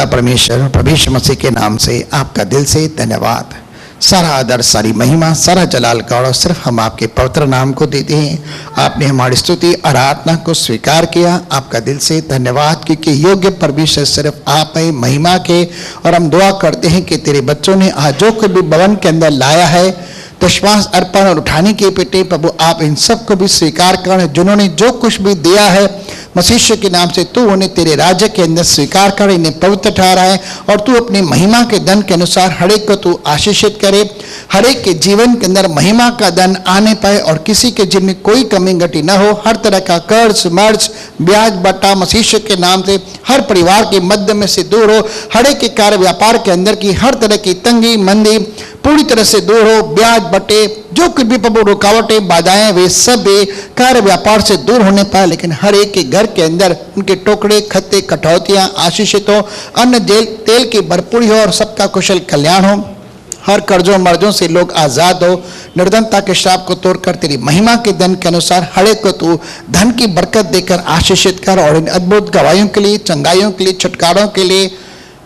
परमेश्वर प्रभु यीशु मसीह के नाम से आपका दिल से धन्यवाद। सारा आदर, सारी महिमा, सारा जलाल गौरव सिर्फ हम आपके पवित्र नाम को देते हैं। आपने हमारी स्तुति आराधना को स्वीकार किया, आपका दिल से धन्यवाद, क्योंकि योग्य परमेश्वर सिर्फ आप है महिमा के। और हम दुआ करते हैं कि तेरे बच्चों ने आज जो कुछ भी भवन के अंदर लाया है, दशमांश अर्पण और उठाने के पेटे, प्रभु आप इन सब को भी स्वीकार कर। जिन्होंने जो कुछ भी दिया है मसीह के नाम से, तू उन्हें तेरे राज्य के अंदर स्वीकार कर, इन्हें पवित्र ठहरा है। और तू अपनी महिमा के धन के अनुसार हर एक को तू आशीषित करे, हर एक के जीवन के अंदर महिमा का धन आने पाए और किसी के जीवन में कोई कमी घटी न हो। हर तरह का कर्ज मर्ज ब्याज बट्टा मसीह के नाम से हर परिवार के मध्य में से दूर हो। हर एक के कार्य व्यापार के अंदर की हर तरह की तंगी मंदी पूरी तरह से दूर हो। ब्याज बटे जो कुछ भी प्रभु रुकावटें बाधाएं, वे सब कार्य व्यापार से दूर होने पाए। लेकिन हर एक के घर के अंदर उनके टोकरे खत्ते कटौतियां आशीषित हो, अन्न तेल की भरपूरी हो और सबका कुशल कल्याण हो। हर कर्जों मर्जों से लोग आजाद हो, निर्धनता के श्राप को तोड़कर तेरी महिमा के धन के अनुसार हर एक को तू धन की बरकत देकर आशीषित कर। और इन अद्भुत गवाहियों के लिए, चंगाइयों के लिए, छुटकारों के लिए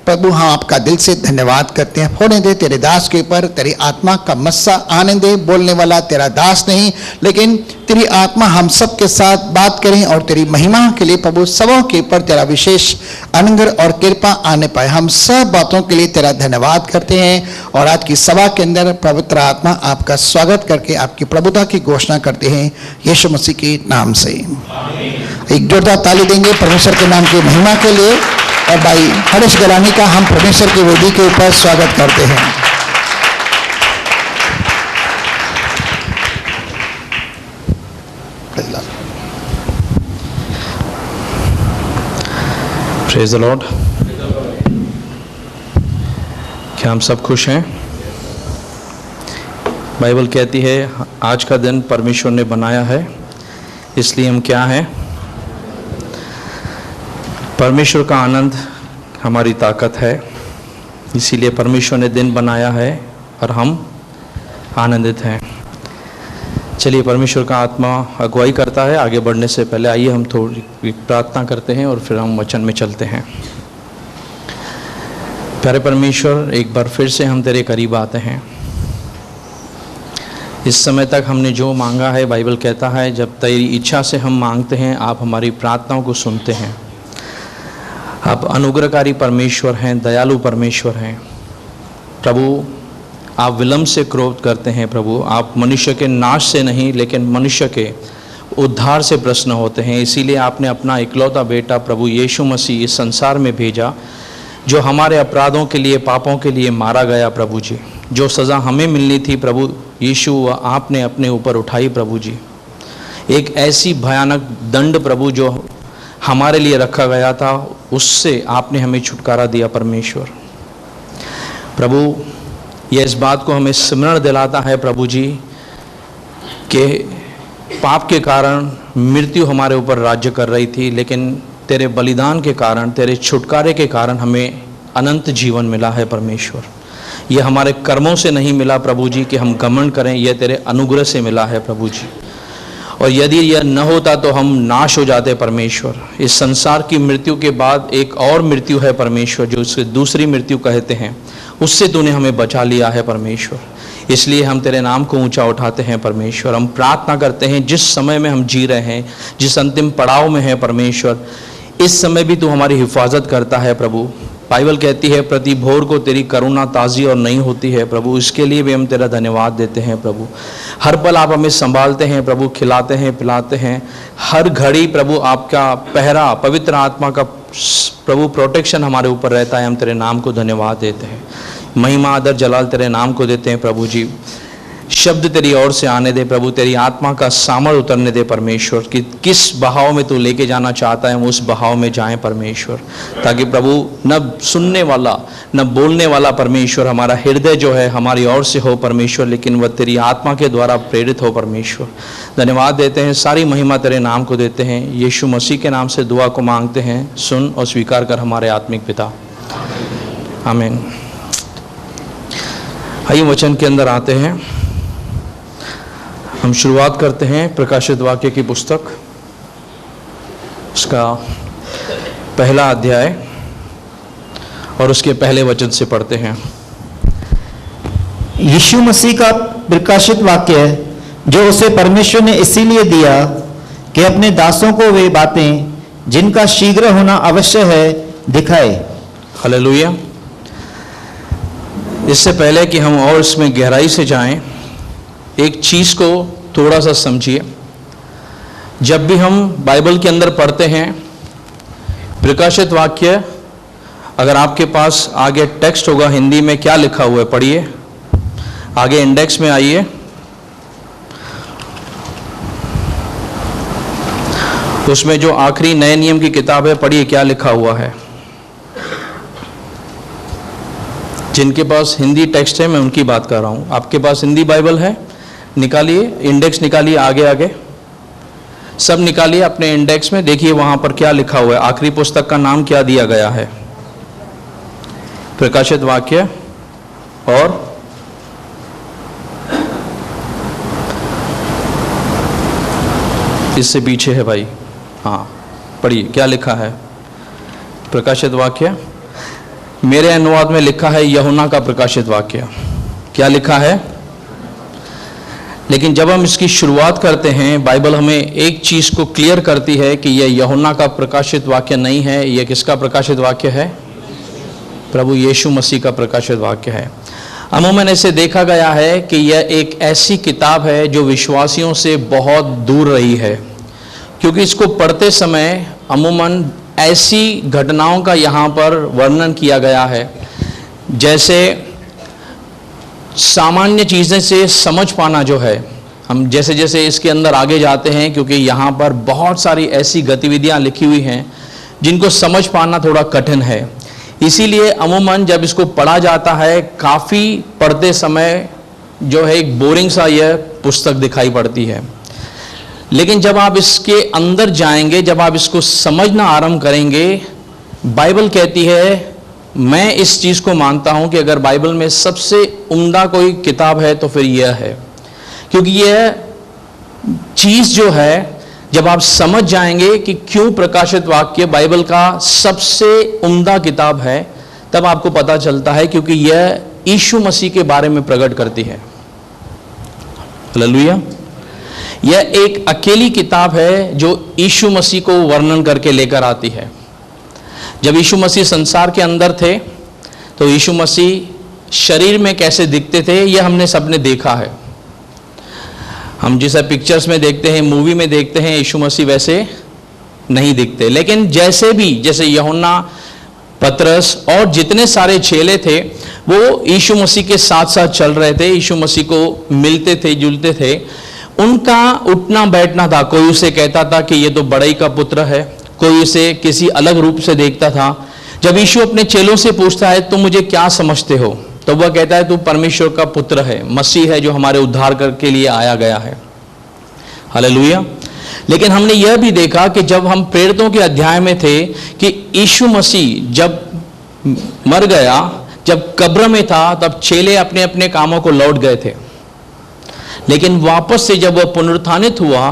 प्रभु हाँ आपका दिल से धन्यवाद करते हैं। होने दे तेरे दास के ऊपर तेरी आत्मा का मस्सा आने दे। बोलने वाला तेरा दास नहीं, लेकिन तेरी आत्मा हम सब के साथ बात करें और तेरी महिमा के लिए प्रभु सबों के ऊपर तेरा विशेष अनुग्रह और कृपा आने पाए। हम सब बातों के लिए तेरा धन्यवाद करते हैं और आज की सभा के अंदर पवित्र आत्मा आपका स्वागत करके आपकी प्रभुता की घोषणा करते हैं यीशु मसीह के नाम से। एक जोरदार ताली देंगे परमेश्वर के नाम की महिमा के लिए। और भाई हरीश गलानी का हम परमेश्वर की वेदी के ऊपर स्वागत करते हैं। Praise the Lord. क्या हम सब खुश हैं? बाइबल कहती है आज का दिन परमेश्वर ने बनाया है, इसलिए हम क्या हैं? परमेश्वर का आनंद हमारी ताकत है, इसीलिए परमेश्वर ने दिन बनाया है और हम आनंदित हैं। चलिए, परमेश्वर का आत्मा अगुवाई करता है। आगे बढ़ने से पहले आइए हम थोड़ी प्रार्थना करते हैं और फिर हम वचन में चलते हैं। प्यारे परमेश्वर, एक बार फिर से हम तेरे करीब आते हैं। इस समय तक हमने जो मांगा है, बाइबल कहता है जब तेरी इच्छा से हम मांगते हैं, आप हमारी प्रार्थनाओं को सुनते हैं। आप अनुग्रहकारी परमेश्वर हैं, दयालु परमेश्वर हैं। प्रभु, आप विलंब से क्रोध करते हैं। प्रभु, आप मनुष्य के नाश से नहीं, लेकिन मनुष्य के उद्धार से प्रसन्न होते हैं। इसीलिए आपने अपना इकलौता बेटा प्रभु यीशु मसीह इस संसार में भेजा, जो हमारे अपराधों के लिए, पापों के लिए मारा गया। प्रभु जी, जो सज़ा हमें मिलनी थी प्रभु यीशु, आपने अपने ऊपर उठाई। प्रभु जी, एक ऐसी भयानक दंड प्रभु जो हमारे लिए रखा गया था, उससे आपने हमें छुटकारा दिया। परमेश्वर प्रभु, यह इस बात को हमें स्मरण दिलाता है प्रभु जी कि पाप के कारण मृत्यु हमारे ऊपर राज्य कर रही थी, लेकिन तेरे बलिदान के कारण, तेरे छुटकारे के कारण हमें अनंत जीवन मिला है। परमेश्वर, यह हमारे कर्मों से नहीं मिला प्रभु जी कि हम घमंड करें, यह तेरे अनुग्रह से मिला है प्रभु जी। और यदि यह न होता तो हम नाश हो जाते। परमेश्वर, इस संसार की मृत्यु के बाद एक और मृत्यु है परमेश्वर, जो उससे दूसरी मृत्यु कहते हैं, उससे तूने हमें बचा लिया है परमेश्वर। इसलिए हम तेरे नाम को ऊंचा उठाते हैं परमेश्वर। हम प्रार्थना करते हैं, जिस समय में हम जी रहे हैं, जिस अंतिम पड़ाव में है परमेश्वर, इस समय भी तू हमारी हिफाजत करता है प्रभु। बाइबल कहती है प्रति भोर को तेरी करुणा ताज़ी और नई होती है प्रभु। इसके लिए भी हम तेरा धन्यवाद देते हैं प्रभु। हर पल आप हमें संभालते हैं प्रभु, खिलाते हैं, पिलाते हैं। हर घड़ी प्रभु आपका पहरा, पवित्र आत्मा का प्रभु प्रोटेक्शन हमारे ऊपर रहता है। हम तेरे नाम को धन्यवाद देते हैं। महिमा आदर जलाल तेरे नाम को देते हैं प्रभु जी। शब्द तेरी ओर से आने दे प्रभु, तेरी आत्मा का सामर्थ उतरने दे परमेश्वर, कि किस बहाव में तू लेके जाना चाहता है हम उस बहाव में जाएं परमेश्वर, ताकि प्रभु न सुनने वाला न बोलने वाला परमेश्वर, हमारा हृदय जो है हमारी ओर से हो परमेश्वर, लेकिन वह तेरी आत्मा के द्वारा प्रेरित हो परमेश्वर। धन्यवाद देते हैं, सारी महिमा तेरे नाम को देते हैं। यीशु मसीह के नाम से दुआ को मांगते हैं, सुन और स्वीकार कर हमारे आत्मिक पिता, आमीन। आइए वचन के अंदर आते हैं। हम शुरुआत करते हैं प्रकाशित वाक्य की पुस्तक, उसका पहला अध्याय और उसके पहले वचन से पढ़ते हैं। यीशु मसीह का प्रकाशित वाक्य जो उसे परमेश्वर ने इसीलिए दिया कि अपने दासों को वे बातें जिनका शीघ्र होना आवश्यक है दिखाए। हालेलुया। इससे पहले कि हम और इसमें गहराई से जाएं, एक चीज़ को थोड़ा सा समझिए। जब भी हम बाइबल के अंदर पढ़ते हैं प्रकाशित वाक्य, अगर आपके पास आगे टेक्स्ट होगा हिंदी में क्या लिखा हुआ है पढ़िए, आगे इंडेक्स में आइए। उसमें जो आखिरी नए नियम की किताब है पढ़िए क्या लिखा हुआ है। जिनके पास हिंदी टेक्स्ट है मैं उनकी बात कर रहा हूं। आपके पास हिंदी बाइबल है, निकालिए, इंडेक्स निकालिए, आगे आगे सब निकालिए अपने इंडेक्स में, देखिए वहां पर क्या लिखा हुआ है। आखिरी पुस्तक का नाम क्या दिया गया है? प्रकाशित वाक्य। और इससे पीछे है भाई, हाँ पढ़िए क्या लिखा है। प्रकाशित वाक्य, मेरे अनुवाद में लिखा है यूहन्ना का प्रकाशित वाक्य। क्या लिखा है? लेकिन जब हम इसकी शुरुआत करते हैं, बाइबल हमें एक चीज़ को क्लियर करती है कि यह यूहन्ना का प्रकाशित वाक्य नहीं है। यह किसका प्रकाशित वाक्य है? प्रभु यीशु मसीह का प्रकाशित वाक्य है। अमूमन ऐसे देखा गया है कि यह एक ऐसी किताब है जो विश्वासियों से बहुत दूर रही है, क्योंकि इसको पढ़ते समय अमूमन ऐसी घटनाओं का यहाँ पर वर्णन किया गया है जैसे सामान्य चीज़ें से समझ पाना जो है, हम जैसे जैसे इसके अंदर आगे जाते हैं, क्योंकि यहाँ पर बहुत सारी ऐसी गतिविधियाँ लिखी हुई हैं जिनको समझ पाना थोड़ा कठिन है। इसीलिए अमूमन जब इसको पढ़ा जाता है, काफ़ी पढ़ते समय जो है एक बोरिंग सा यह पुस्तक दिखाई पड़ती है। लेकिन जब आप इसके अंदर जाएंगे, जब आप इसको समझना आरंभ करेंगे, बाइबल कहती है, मैं इस चीज़ को मानता हूं कि अगर बाइबल में सबसे उम्दा कोई किताब है तो फिर यह है। क्योंकि यह चीज़ जो है, जब आप समझ जाएंगे कि क्यों प्रकाशित वाक्य बाइबल का सबसे उम्दा किताब है, तब आपको पता चलता है क्योंकि यह यीशु मसीह के बारे में प्रकट करती है। हालेलुया। यह एक अकेली किताब है जो यीशु मसीह को वर्णन करके लेकर आती है। जब यीशु मसीह संसार के अंदर थे तो यीशु मसीह शरीर में कैसे दिखते थे, यह हमने सबने देखा है। हम जिसे पिक्चर्स में देखते हैं, मूवी में देखते हैं, यीशु मसीह वैसे नहीं दिखते। लेकिन जैसे यूहन्ना, पतरस और जितने सारे चेले थे वो यीशु मसीह के साथ साथ चल रहे थे, यीशु मसीह को मिलते थे, जुलते थे। उनका उठना बैठना था, कोई उसे कहता था कि ये तो बड़ई का पुत्र है, कोई उसे किसी अलग रूप से देखता था। जब यीशु अपने चेलों से पूछता है तुम मुझे क्या समझते हो, तो वह कहता है तू परमेश्वर का पुत्र है, मसीह है जो हमारे उद्धार के लिए आया गया है। हालेलुया। लेकिन हमने यह भी देखा कि जब हम प्रेरितों के अध्याय में थे कि यीशु मसीह जब मर गया, जब कब्र में था, तब चेले अपने अपने कामों को लौट गए थे। लेकिन वापस से जब वह पुनरुत्थानित हुआ,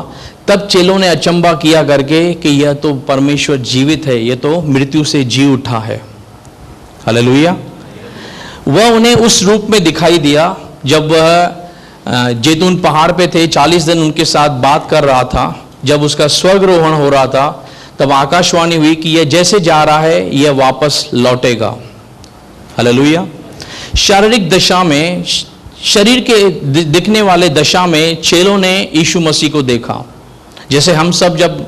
तब चेलों ने अचंबा किया करके कि यह तो परमेश्वर जीवित है, यह तो मृत्यु से जी उठा है। हालेलुया। वह उन्हें उस रूप में दिखाई दिया जब वह जैतून पहाड़ पे थे, 40 दिन उनके साथ बात कर रहा था। जब उसका स्वर्गरोहण हो रहा था, तब आकाशवाणी हुई कि यह जैसे जा रहा है यह वापस लौटेगा। हालेलुया। शारीरिक दशा में, शरीर के दिखने वाले दशा में चेलों ने यीशु मसीह को देखा। जैसे हम सब जब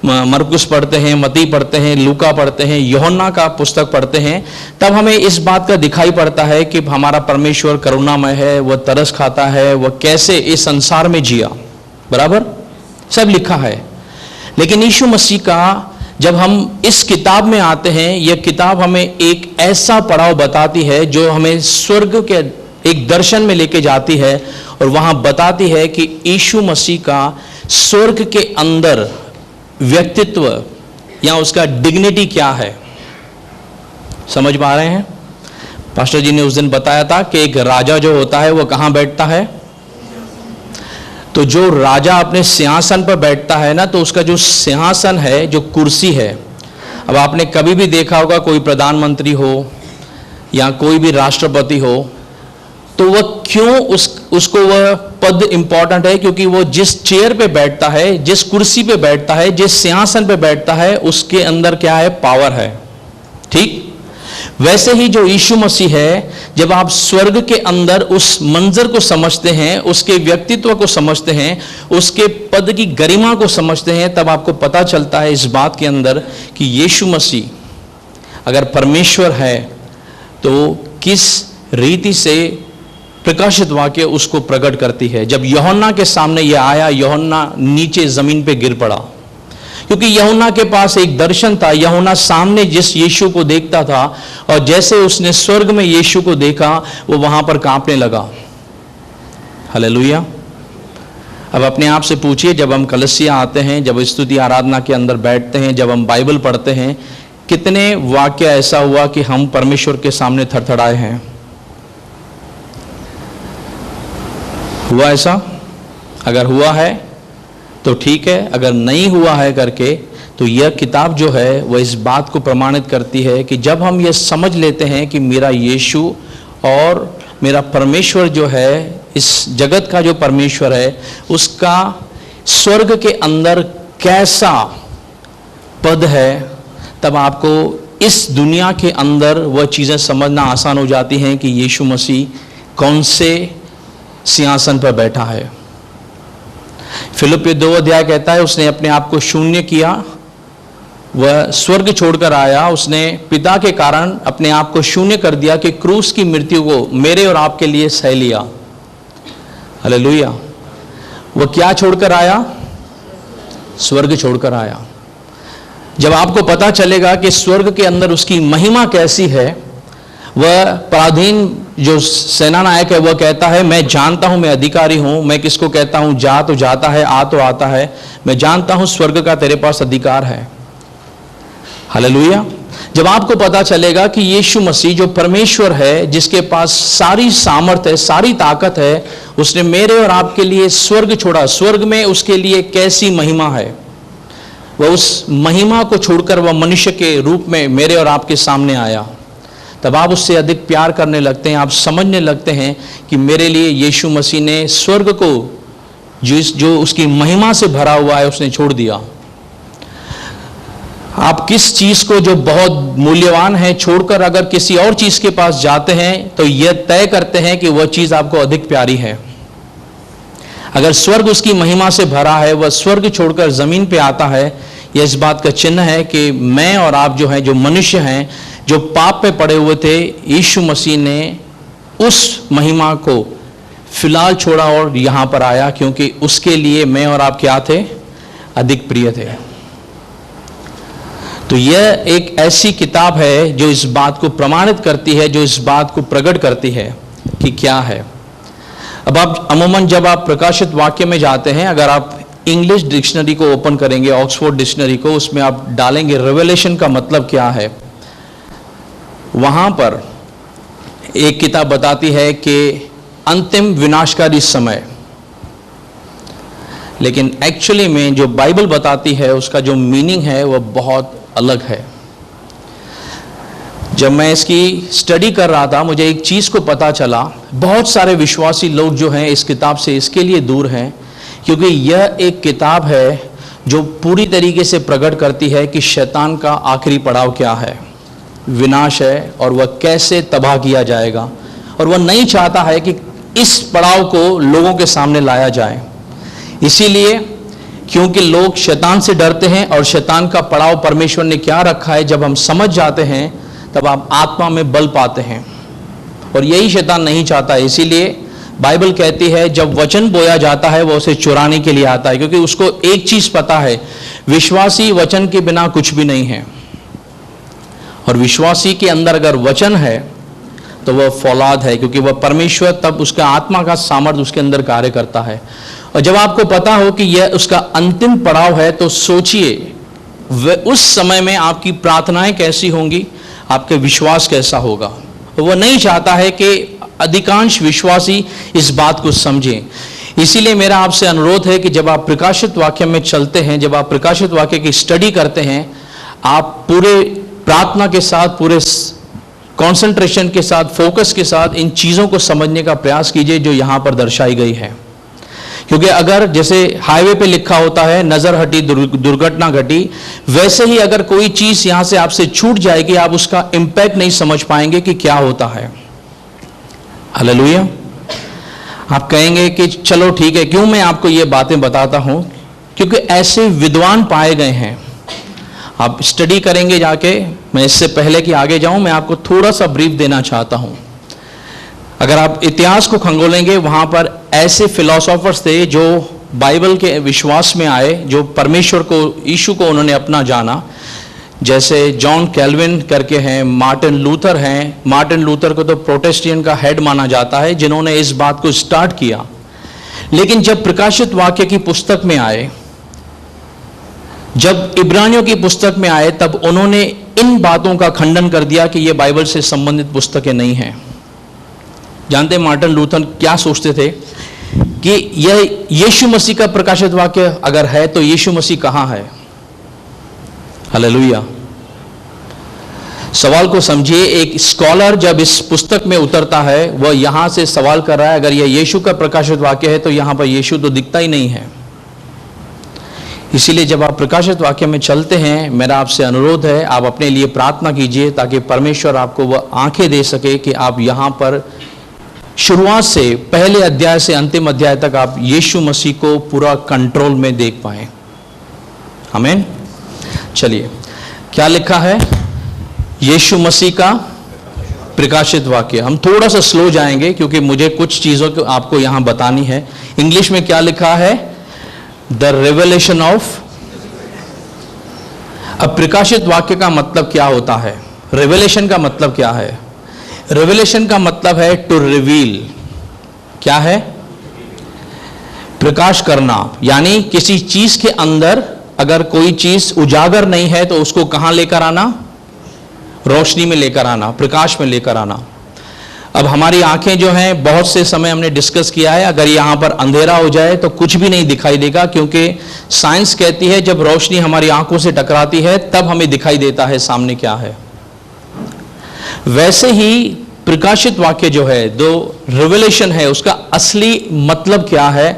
मरकुस पढ़ते हैं, मती पढ़ते हैं, लूका पढ़ते हैं, यूहन्ना का पुस्तक पढ़ते हैं, तब हमें इस बात का दिखाई पड़ता है कि हमारा परमेश्वर करुणामय है, वह तरस खाता है, वह कैसे इस संसार में जिया, बराबर सब लिखा है। लेकिन यीशु मसीह का जब हम इस किताब में आते हैं, यह किताब हमें एक ऐसा पड़ाव बताती है जो हमें स्वर्ग के एक दर्शन में लेके जाती है और वहां बताती है कि यीशु मसीह का स्वर्ग के अंदर व्यक्तित्व या उसका डिग्निटी क्या है। समझ पा रहे हैं? पास्टर जी ने उस दिन बताया था कि एक राजा जो होता है वह कहां बैठता है, तो जो राजा अपने सिंहासन पर बैठता है ना, तो उसका जो सिंहासन है, जो कुर्सी है, अब आपने कभी भी देखा होगा कोई प्रधानमंत्री हो या कोई भी राष्ट्रपति हो, तो वह क्यों उसको वह पद इंपॉर्टेंट है? क्योंकि वो जिस चेयर पे बैठता है, जिस कुर्सी पे बैठता है, जिस सिंहासन पे बैठता है, उसके अंदर क्या है? पावर है। ठीक वैसे ही जो यीशु मसीह है, जब आप स्वर्ग के अंदर उस मंजर को समझते हैं, उसके व्यक्तित्व को समझते हैं, उसके पद की गरिमा को समझते हैं, तब आपको पता चलता है इस बात के अंदर कि यीशु मसीह अगर परमेश्वर है तो किस रीति से प्रकाशित वाक्य उसको प्रकट करती है। जब यूहन्ना के सामने यह आया, यूहन्ना नीचे जमीन पे गिर पड़ा, क्योंकि यूहन्ना के पास एक दर्शन था। यूहन्ना सामने जिस यीशु को देखता था, और जैसे उसने स्वर्ग में यीशु को देखा, वो वहां पर कांपने लगा। हालेलुया। अब अपने आप से पूछिए, जब हम कलीसिया आते हैं, जब स्तुति आराधना के अंदर बैठते हैं, जब हम बाइबल पढ़ते हैं, कितने वाक्य ऐसा हुआ कि हम परमेश्वर के सामने थरथराए हैं? हुआ ऐसा? अगर हुआ है तो ठीक है, अगर नहीं हुआ है करके, तो यह किताब जो है वह इस बात को प्रमाणित करती है कि जब हम यह समझ लेते हैं कि मेरा यीशु और मेरा परमेश्वर जो है, इस जगत का जो परमेश्वर है, उसका स्वर्ग के अंदर कैसा पद है, तब आपको इस दुनिया के अंदर वह चीज़ें समझना आसान हो जाती हैं कि यीशु मसीह कौन से सिंहासन पर बैठा है। फिलिप्पी 2 अध्याय कहता है, उसने अपने आप को शून्य किया, वह स्वर्ग छोड़कर आया, उसने पिता के कारण अपने आप को शून्य कर दिया कि क्रूस की मृत्यु को मेरे और आपके लिए सह लिया। हालेलुया। वह क्या छोड़कर आया? स्वर्ग छोड़कर आया। जब आपको पता चलेगा कि स्वर्ग के अंदर उसकी महिमा कैसी है, वह पराधीन जो सेना नायक है, वह कहता है, मैं जानता हूं मैं अधिकारी हूं, मैं किसको कहता हूं जा तो जाता है, आ तो आता है, मैं जानता हूं स्वर्ग का तेरे पास अधिकार है। हालेलुया। जब आपको पता चलेगा कि यीशु मसीह जो परमेश्वर है, जिसके पास सारी सामर्थ है, सारी ताकत है, उसने मेरे और आपके लिए स्वर्ग छोड़ा, स्वर्ग में उसके लिए कैसी महिमा है, वह उस महिमा को छोड़कर वह मनुष्य के रूप में मेरे और आपके सामने आया, तब आप उससे अधिक प्यार करने लगते हैं। आप समझने लगते हैं कि मेरे लिए यीशु मसीह ने स्वर्ग को जो उसकी महिमा से भरा हुआ है, उसने छोड़ दिया। आप किस चीज को जो बहुत मूल्यवान है छोड़कर अगर किसी और चीज के पास जाते हैं, तो यह तय करते हैं कि वह चीज आपको अधिक प्यारी है। अगर स्वर्ग उसकी महिमा से भरा है, वह स्वर्ग छोड़कर जमीन पे आता है, यह इस बात का चिन्ह है कि मैं और आप जो हैं, जो मनुष्य हैं, जो पाप में पड़े हुए थे, यीशु मसीह ने उस महिमा को फिलहाल छोड़ा और यहां पर आया, क्योंकि उसके लिए मैं और आप क्या थे? अधिक प्रिय थे। तो यह एक ऐसी किताब है जो इस बात को प्रमाणित करती है, जो इस बात को प्रकट करती है कि क्या है। अब आप अमूमन जब आप प्रकाशित वाक्य में जाते हैं, अगर आप इंग्लिश डिक्शनरी को ओपन करेंगे, ऑक्सफोर्ड डिक्शनरी को, उसमें आप डालेंगे रेवलेशन का मतलब क्या है, वहां पर एक किताब बताती है कि अंतिम विनाशकारी समय, लेकिन एक्चुअली में जो बाइबल बताती है उसका जो मीनिंग है वह बहुत अलग है। जब मैं इसकी स्टडी कर रहा था, मुझे एक चीज को पता चला, बहुत सारे विश्वासी लोग जो हैं इस किताब से इसके लिए दूर हैं, क्योंकि यह एक किताब है जो पूरी तरीके से प्रकट करती है कि शैतान का आखिरी पड़ाव क्या है, विनाश है, और वह कैसे तबाह किया जाएगा, और वह नहीं चाहता है कि इस पड़ाव को लोगों के सामने लाया जाए। इसीलिए क्योंकि लोग शैतान से डरते हैं, और शैतान का पड़ाव परमेश्वर ने क्या रखा है, जब हम समझ जाते हैं तब आप आत्मा में बल पाते हैं, और यही शैतान नहीं चाहता है। इसीलिए बाइबल कहती है जब वचन बोया जाता है, वह उसे चुराने के लिए आता है, क्योंकि उसको एक चीज पता है, विश्वासी वचन के बिना कुछ भी नहीं है, और विश्वासी के अंदर अगर वचन है तो वह फौलाद है, क्योंकि वह परमेश्वर तब उसका आत्मा का सामर्थ्य उसके अंदर कार्य करता है। और जब आपको पता हो कि यह उसका अंतिम पड़ाव है, तो सोचिए उस समय में आपकी प्रार्थनाएं कैसी होंगी, आपके विश्वास कैसा होगा। वह नहीं चाहता है कि अधिकांश विश्वासी इस बात को समझें। इसीलिए मेरा आपसे अनुरोध है कि जब आप प्रकाशित वाक्य में चलते हैं, जब आप प्रकाशित वाक्य की स्टडी करते हैं, आप पूरे प्रार्थना के साथ, पूरे कंसंट्रेशन के साथ, फोकस के साथ इन चीज़ों को समझने का प्रयास कीजिए जो यहाँ पर दर्शाई गई है। क्योंकि अगर जैसे हाईवे पे लिखा होता है नजर हटी दुर्घटना घटी, वैसे ही अगर कोई चीज यहां से आपसे छूट जाएगी, आप उसका इंपैक्ट नहीं समझ पाएंगे कि क्या होता है। हालेलुया। आप कहेंगे कि चलो ठीक है, क्यों मैं आपको ये बातें बताता हूं? क्योंकि ऐसे विद्वान पाए गए हैं। आप स्टडी करेंगे जाके। मैं इससे पहले कि आगे जाऊं, मैं आपको थोड़ा सा ब्रीफ देना चाहता हूं। अगर आप इतिहास को खंगोलेंगे, वहां पर ऐसे फिलोसोफर्स थे जो बाइबल के विश्वास में आए, जो परमेश्वर को, यीशु को उन्होंने अपना जाना। जैसे जॉन कैल्विन करके हैं, मार्टिन लूथर हैं। मार्टिन लूथर को तो प्रोटेस्टेंट का हेड माना जाता है, जिन्होंने इस बात को स्टार्ट किया। लेकिन जब प्रकाशित वाक्य की पुस्तक में आए, जब इब्रानियों की पुस्तक में आए, तब उन्होंने इन बातों का खंडन कर दिया कि ये बाइबल से संबंधित पुस्तकें नहीं हैं। जानते हैं मार्टिन लूथर क्या सोचते थे कि यह यीशु मसीह का प्रकाशित वाक्य अगर है तो यीशु मसीह कहां है? हालेलुया। सवाल को समझिए। एक स्कॉलर जब इस पुस्तक में उतरता है, वह यहां से सवाल कर रहा है, अगर यह यीशु का प्रकाशित वाक्य है तो यहां पर यीशु तो दिखता ही नहीं है। इसीलिए जब आप प्रकाशित वाक्य में चलते हैं, मेरा आपसे अनुरोध है, आप अपने लिए प्रार्थना कीजिए ताकि परमेश्वर आपको वह आंखें दे सके कि आप यहां पर शुरुआत से, पहले अध्याय से अंतिम अध्याय तक आप यीशु मसीह को पूरा कंट्रोल में देख पाए। आमीन। चलिए, क्या लिखा है यीशु मसीह का प्रकाशित वाक्य? हम थोड़ा सा स्लो जाएंगे क्योंकि मुझे कुछ चीजों को आपको यहां बतानी है। इंग्लिश में क्या लिखा है? The revelation of. अब प्रकाशित वाक्य का मतलब क्या होता है? रेवलेशन का मतलब क्या है? रेवलेशन का मतलब है टू रिवील। क्या है? प्रकाश करना। यानी किसी चीज के अंदर अगर कोई चीज उजागर नहीं है तो उसको कहां लेकर आना? रोशनी में लेकर आना, प्रकाश में लेकर आना। अब हमारी आंखें जो हैं, बहुत से समय हमने डिस्कस किया है, अगर यहां पर अंधेरा हो जाए तो कुछ भी नहीं दिखाई देगा, क्योंकि साइंस कहती है जब रोशनी हमारी आंखों से टकराती है तब हमें दिखाई देता है सामने क्या है। वैसे ही प्रकाशित वाक्य जो है, जो रिवेलेशन है, उसका असली मतलब क्या है,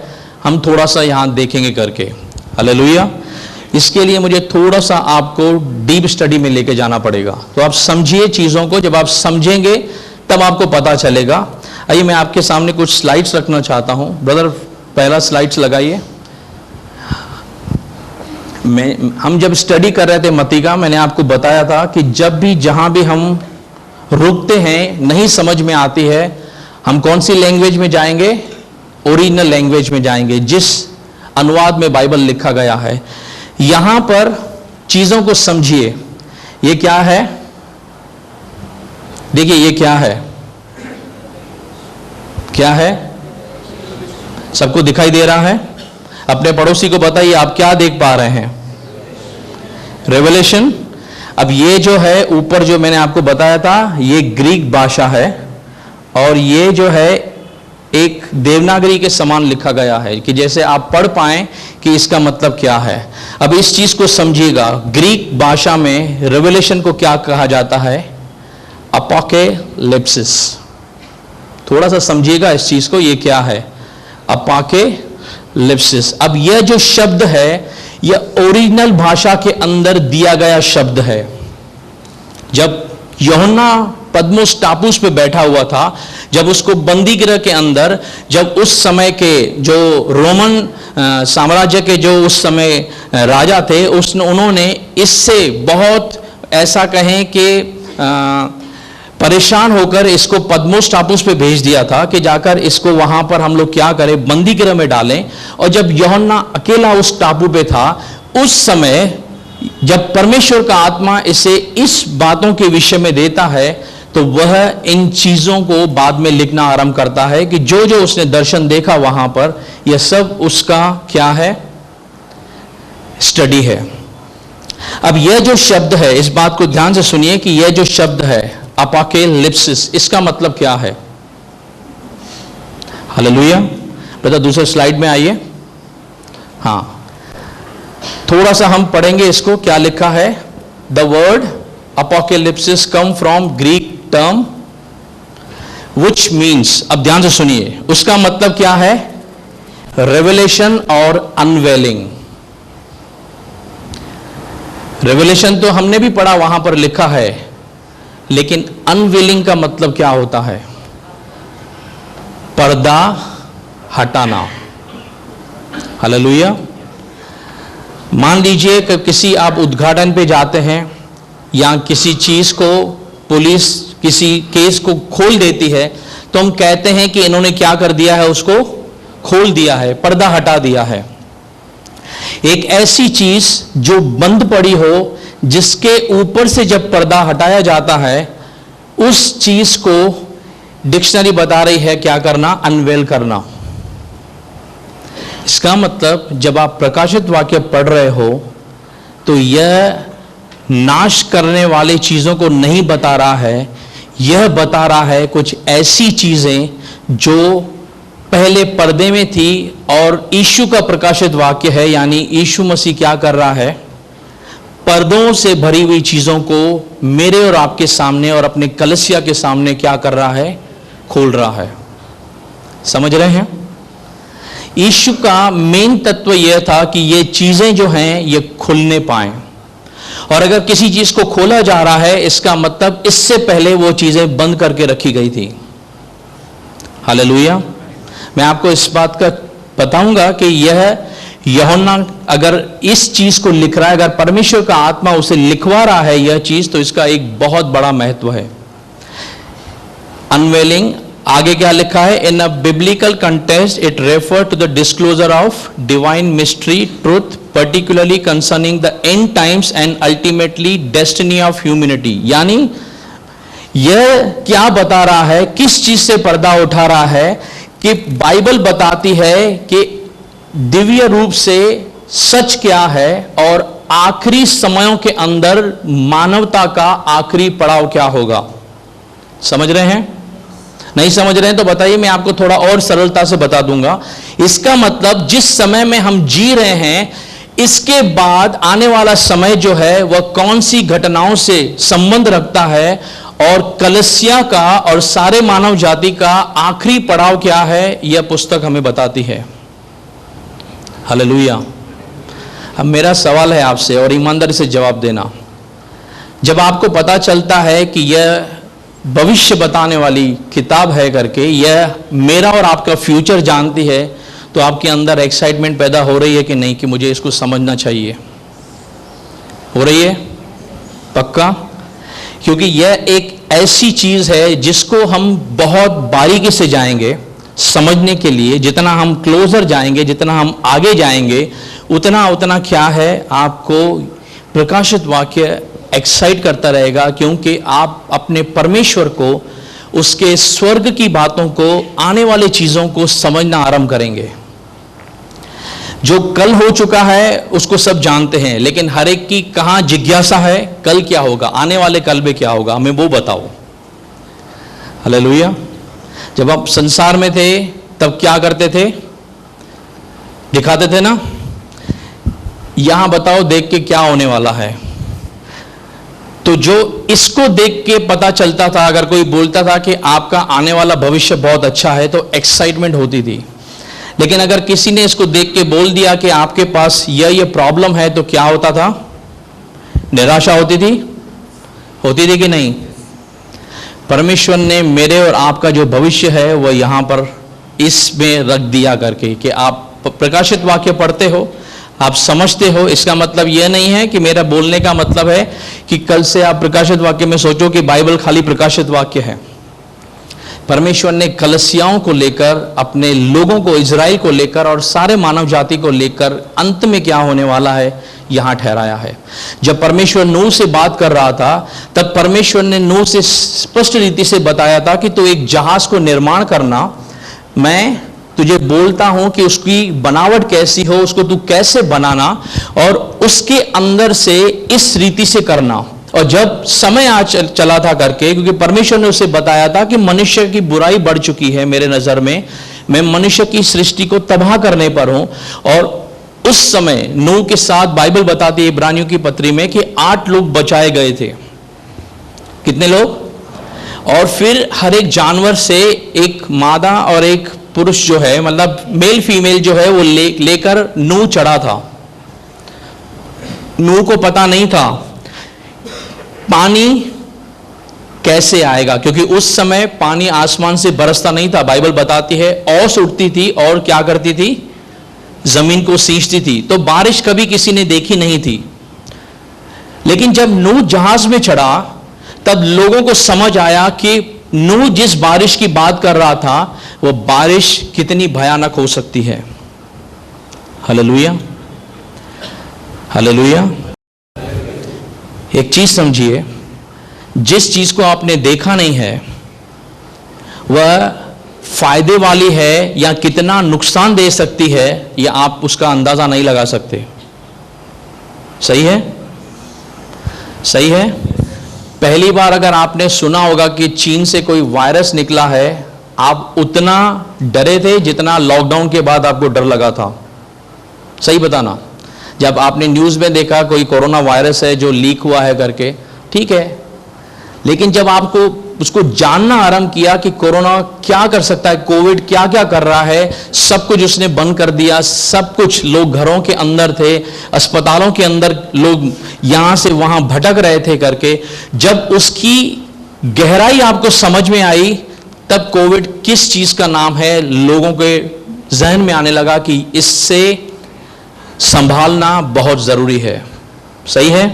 हम थोड़ा सा यहां देखेंगे करके। हालेलुया। इसके लिए मुझे थोड़ा सा आपको डीप स्टडी में लेके जाना पड़ेगा। तो आप समझिए चीजों को, जब आप समझेंगे तब आपको पता चलेगा। आइए मैं आपके सामने कुछ स्लाइड्स रखना चाहता हूं। ब्रदर, पहला स्लाइड्स लगाइए। हम जब स्टडी कर रहे थे मत्ती का, मैंने आपको बताया था कि जब भी, जहां भी हम रुकते हैं, नहीं समझ में आती है, हम कौन सी लैंग्वेज में जाएंगे? ओरिजिनल लैंग्वेज में जाएंगे, जिस अनुवाद में बाइबल लिखा गया है। यहां पर चीजों को समझिए। ये क्या है? देखिए, ये क्या है? क्या है? सबको दिखाई दे रहा है? अपने पड़ोसी को बताइए आप क्या देख पा रहे हैं? रेवलेशन। अब ये जो है ऊपर जो मैंने आपको बताया था, ये ग्रीक भाषा है और ये जो है एक देवनागरी के समान लिखा गया है कि जैसे आप पढ़ पाएं कि इसका मतलब क्या है। अब इस चीज को समझिएगा। ग्रीक भाषा में रेवलेशन को क्या कहा जाता है? अपोकेलिप्सिस। थोड़ा सा समझिएगा इस चीज को, ये क्या है? अपोकेलिप्सिस। अब यह जो शब्द है, यह ओरिजिनल भाषा के अंदर दिया गया शब्द है। जब यूहन्ना पद्मोस टापूस पे बैठा हुआ था, जब उसको बंदी गृह के अंदर, जब उस समय के जो रोमन साम्राज्य के जो उस समय राजा थे, उन्होंने इससे बहुत, ऐसा कहें कि परेशान होकर इसको पद्मोस टापूस पे भेज दिया था कि जाकर इसको वहां पर हम लोग क्या करें, बंदी गृह में डालें। और जब यूहन्ना अकेला उस टापू पे था, उस समय जब परमेश्वर का आत्मा इसे इस बातों के विषय में देता है, तो वह इन चीजों को बाद में लिखना आरंभ करता है कि जो जो उसने दर्शन देखा वहां पर, यह सब उसका क्या है? स्टडी है। अब यह जो शब्द है, इस बात को ध्यान से सुनिए कि यह जो शब्द है अपोकेलिप्सिस, इसका मतलब क्या है? हालेलुया। बेटा दूसरे स्लाइड में आइए। हाँ, थोड़ा सा हम पढ़ेंगे इसको। क्या लिखा है? The word apocalypsis come from Greek term which means, अब ध्यान से सुनिए, उसका मतलब क्या है? रेवलेशन और अनवेलिंग। रेवलेशन तो हमने भी पढ़ा, वहां पर लिखा है, लेकिन अनवेलिंग का मतलब क्या होता है? पर्दा हटाना। हालेलुया। मान लीजिए कि किसी आप उद्घाटन पे जाते हैं या किसी चीज को पुलिस किसी केस को खोल देती है, तो हम कहते हैं कि इन्होंने क्या कर दिया है? उसको खोल दिया है, पर्दा हटा दिया है। एक ऐसी चीज जो बंद पड़ी हो, जिसके ऊपर से जब पर्दा हटाया जाता है, उस चीज को डिक्शनरी बता रही है क्या करना? अनवेल करना। इसका मतलब जब आप प्रकाशित वाक्य पढ़ रहे हो तो यह नाश करने वाली चीजों को नहीं बता रहा है, यह बता रहा है कुछ ऐसी चीजें जो पहले पर्दे में थी, और यीशु का प्रकाशित वाक्य है, यानी यीशु मसीह क्या कर रहा है? पर्दों से भरी हुई चीजों को मेरे और आपके सामने और अपने कलीसिया के सामने क्या कर रहा है? खोल रहा है। समझ रहे हैं? यीशु का मेन तत्व यह था कि ये चीजें जो हैं ये खुलने पाएं, और अगर किसी चीज को खोला जा रहा है, इसका मतलब इससे पहले वो चीजें बंद करके रखी गई थी। हालेलुया। मैं आपको इस बात का बताऊंगा कि यह यूहन्ना अगर इस चीज को लिख रहा है, अगर परमेश्वर का आत्मा उसे लिखवा रहा है यह चीज, तो इसका एक बहुत बड़ा महत्व है। अनवेलिंग, आगे क्या लिखा है? In a biblical context it refer to the disclosure of divine mystery truth, particularly concerning the end times and ultimately destiny of humanity. यानी यह क्या बता रहा है? किस चीज से पर्दा उठा रहा है? कि बाइबल बताती है कि दिव्य रूप से सच क्या है, और आखिरी समयों के अंदर मानवता का आखिरी पड़ाव क्या होगा। समझ रहे हैं? नहीं समझ रहे हैं तो बताइए, मैं आपको थोड़ा और सरलता से बता दूंगा। इसका मतलब जिस समय में हम जी रहे हैं, इसके बाद आने वाला समय जो है वह कौन सी घटनाओं से संबंध रखता है, और कलीसिया का और सारे मानव जाति का आखिरी पड़ाव क्या है, यह पुस्तक हमें बताती है। हालेलुया। अब मेरा सवाल है आपसे, और ईमानदारी से जवाब देना। जब आपको पता चलता है कि यह भविष्य बताने वाली किताब है करके, यह मेरा और आपका फ्यूचर जानती है, तो आपके अंदर एक्साइटमेंट पैदा हो रही है कि नहीं कि मुझे इसको समझना चाहिए? हो रही है? पक्का? क्योंकि यह एक ऐसी चीज है जिसको हम बहुत बारीकी से जाएंगे समझने के लिए। जितना हम क्लोजर जाएंगे, जितना हम आगे जाएंगे, उतना उतना क्या है, आपको प्रकाशित वाक्य एक्साइट करता रहेगा, क्योंकि आप अपने परमेश्वर को, उसके स्वर्ग की बातों को, आने वाली चीजों को समझना आरंभ करेंगे। जो कल हो चुका है उसको सब जानते हैं, लेकिन हर एक की कहां जिज्ञासा है, कल क्या होगा, आने वाले कल में क्या होगा, हमें वो बताओ। हालेलुया। जब आप संसार में थे तब क्या करते थे? दिखाते थे ना, यहां बताओ देख के क्या होने वाला है। तो जो इसको देख के पता चलता था, अगर कोई बोलता था कि आपका आने वाला भविष्य बहुत अच्छा है, तो एक्साइटमेंट होती थी। लेकिन अगर किसी ने इसको देख के बोल दिया कि आपके पास यह प्रॉब्लम है, तो क्या होता था? निराशा होती थी कि नहीं? परमेश्वर ने मेरे और आपका जो भविष्य है वह यहां पर इसमें रख दिया करके, कि आप प्रकाशित वाक्य पढ़ते हो, आप समझते हो। इसका मतलब यह नहीं है कि मेरा बोलने का मतलब है कि कल से आप प्रकाशित वाक्य में सोचो कि बाइबल खाली प्रकाशित वाक्य है। परमेश्वर ने कलीसियाओं को लेकर, अपने लोगों को, इजराइल को लेकर और सारे मानव जाति को लेकर अंत में क्या होने वाला है यहां ठहराया है। जब परमेश्वर नूह से बात कर रहा था, तब परमेश्वर ने नूह से स्पष्ट रीति से बताया था कि तू एक जहाज को निर्माण करना, मैं तुझे बोलता हूं कि उसकी बनावट कैसी हो, उसको तू कैसे बनाना, और उसके अंदर से इस रीति से करना। और जब समय आ चला था करके, क्योंकि परमेश्वर ने उसे बताया था कि मनुष्य की बुराई बढ़ चुकी है मेरे नजर में, मैं मनुष्य की सृष्टि को तबाह करने पर हूं। और उस समय नूह के साथ बाइबल बताती है इब्रानियों की पत्री में कि 8 लोग बचाए गए थे। कितने लोग? और फिर हर एक जानवर से एक मादा और एक पुरुष जो है, मतलब मेल फीमेल जो है वो लेकर नूह चढ़ा था। नूह को पता नहीं था पानी कैसे आएगा, क्योंकि उस समय पानी आसमान से बरसता नहीं था। बाइबल बताती है ओस उठती थी और क्या करती थी, जमीन को सींचती थी। तो बारिश कभी किसी ने देखी नहीं थी। लेकिन जब नूह जहाज में चढ़ा तब लोगों को समझ आया कि नूह जिस बारिश की बात कर रहा था वो बारिश कितनी भयानक हो सकती है। Hallelujah, hallelujah. एक चीज समझिए, जिस चीज को आपने देखा नहीं है वह फायदे वाली है या कितना नुकसान दे सकती है, या आप उसका अंदाजा नहीं लगा सकते। सही है, सही है। पहली बार अगर आपने सुना होगा कि चीन से कोई वायरस निकला है, आप उतना डरे थे जितना लॉकडाउन के बाद आपको डर लगा था। सही बताना। जब आपने न्यूज़ में देखा कोई कोरोना वायरस है जो लीक हुआ है करके, ठीक है, लेकिन जब आपको उसको जानना आरंभ किया कि कोरोना क्या कर सकता है, कोविड क्या क्या कर रहा है, सब कुछ उसने बंद कर दिया। सब कुछ, लोग घरों के अंदर थे, अस्पतालों के अंदर लोग यहां से वहां भटक रहे थे करके, जब उसकी गहराई आपको समझ में आई तब कोविड किस चीज का नाम है लोगों के जहन में आने लगा कि इससे संभालना बहुत जरूरी है। सही है।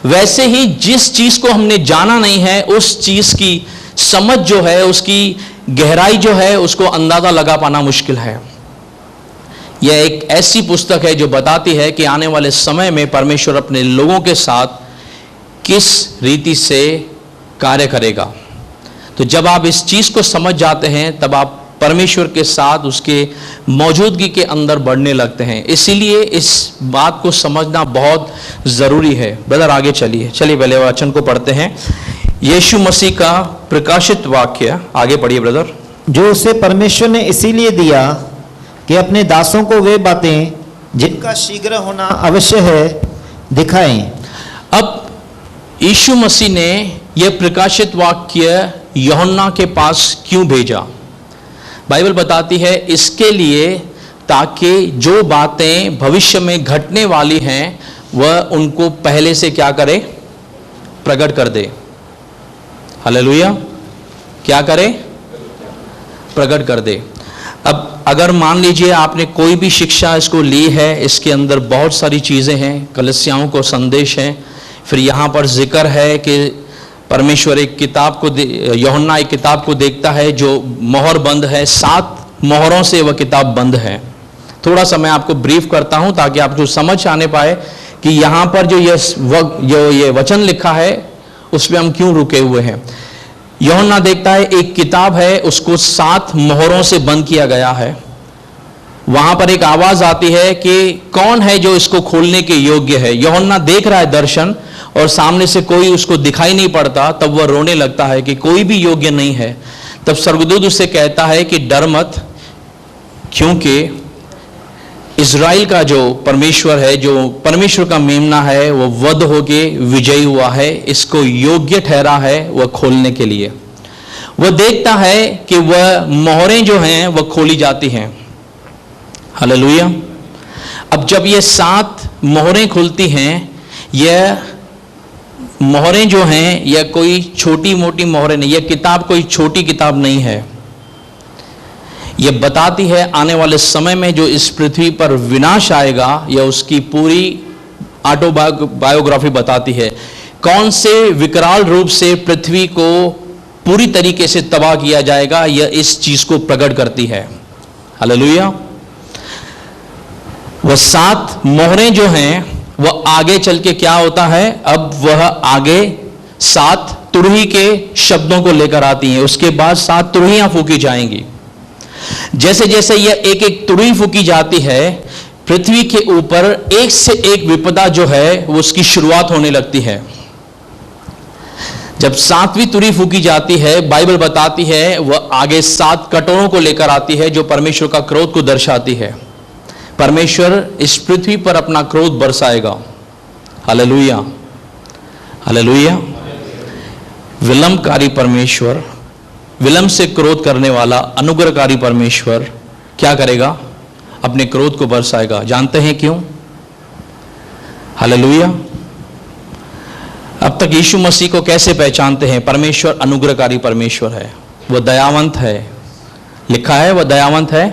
वैसे ही जिस चीज को हमने जाना नहीं है उस चीज की समझ जो है, उसकी गहराई जो है, उसको अंदाजा लगा पाना मुश्किल है। यह एक ऐसी पुस्तक है जो बताती है कि आने वाले समय में परमेश्वर अपने लोगों के साथ किस रीति से कार्य करेगा। तो जब आप इस चीज को समझ जाते हैं तब आप परमेश्वर के साथ उसके मौजूदगी के अंदर बढ़ने लगते हैं। इसीलिए इस बात को समझना बहुत ज़रूरी है। ब्रदर आगे चलिए पहले वचन को पढ़ते हैं। यीशु मसीह का प्रकाशित वाक्य, आगे पढ़िए ब्रदर। जो उसे परमेश्वर ने इसीलिए दिया कि अपने दासों को वे बातें जिनका शीघ्र होना अवश्य है दिखाएं। अब यीशु मसीह ने यह प्रकाशित वाक्य यूहन्ना के पास क्यों भेजा? बाइबल बताती है इसके लिए ताकि जो बातें भविष्य में घटने वाली हैं वह उनको पहले से क्या करे, प्रकट कर दे। हालेलुया। क्या करे? प्रकट कर दे। अब अगर मान लीजिए आपने कोई भी शिक्षा इसको ली है, इसके अंदर बहुत सारी चीज़ें हैं, कलीसियाओं को संदेश है, फिर यहाँ पर जिक्र है कि परमेश्वर एक किताब को, यूहन्ना एक किताब को देखता है जो मोहर बंद है, 7 मोहरों से वह किताब बंद है। थोड़ा सा मैं आपको ब्रीफ करता हूं ताकि आपको समझ आने पाए कि यहाँ पर जो ये वचन लिखा है उसमें हम क्यों रुके हुए हैं। यूहन्ना देखता है एक किताब है, उसको 7 मोहरों से बंद किया गया है। वहां पर एक आवाज आती है कि कौन है जो इसको खोलने के योग्य है। यूहन्ना देख रहा है दर्शन और सामने से कोई उसको दिखाई नहीं पड़ता, तब वह रोने लगता है कि कोई भी योग्य नहीं है। तब स्वर्गदूत उससे कहता है कि डर मत, क्योंकि इज़राइल का जो परमेश्वर है, जो परमेश्वर का मेमना है, वो वध होके विजयी हुआ है, इसको योग्य ठहरा है वह खोलने के लिए। वह देखता है कि वह मोहरें जो हैं वह खोली जाती हैं। हालेलुया। अब जब ये 7 मोहरें खुलती हैं, यह मोहरें जो हैं यह कोई छोटी मोटी मोहरें नहीं, यह किताब कोई छोटी किताब नहीं है। यह बताती है आने वाले समय में जो इस पृथ्वी पर विनाश आएगा, यह उसकी पूरी ऑटोबायोग्राफी बताती है। कौन से विकराल रूप से पृथ्वी को पूरी तरीके से तबाह किया जाएगा, यह इस चीज को प्रकट करती है। हालेलुया। वह 7 मोहरें जो हैं वह आगे चल के क्या होता है, अब वह आगे 7 तुरही के शब्दों को लेकर आती हैं। उसके बाद 7 तुरहियां फूकी जाएंगी। जैसे जैसे यह एक एक तुरही फूकी जाती है, पृथ्वी के ऊपर एक से एक विपदा जो है वो उसकी शुरुआत होने लगती है। जब 7वीं तुरही फूकी जाती है, बाइबल बताती है वह आगे 7 कटोरों को लेकर आती है जो परमेश्वर का क्रोध को दर्शाती है। परमेश्वर इस पृथ्वी पर अपना क्रोध बरसाएगा। Hallelujah, hallelujah. विलंबकारी परमेश्वर, विलंब से क्रोध करने वाला अनुग्रहकारी परमेश्वर क्या करेगा? अपने क्रोध को बरसाएगा। जानते हैं क्यों? हालेलुया। अब तक यीशु मसीह को कैसे पहचानते हैं? परमेश्वर अनुग्रहकारी परमेश्वर है, वह दयावंत है। लिखा है वह दयावंत है,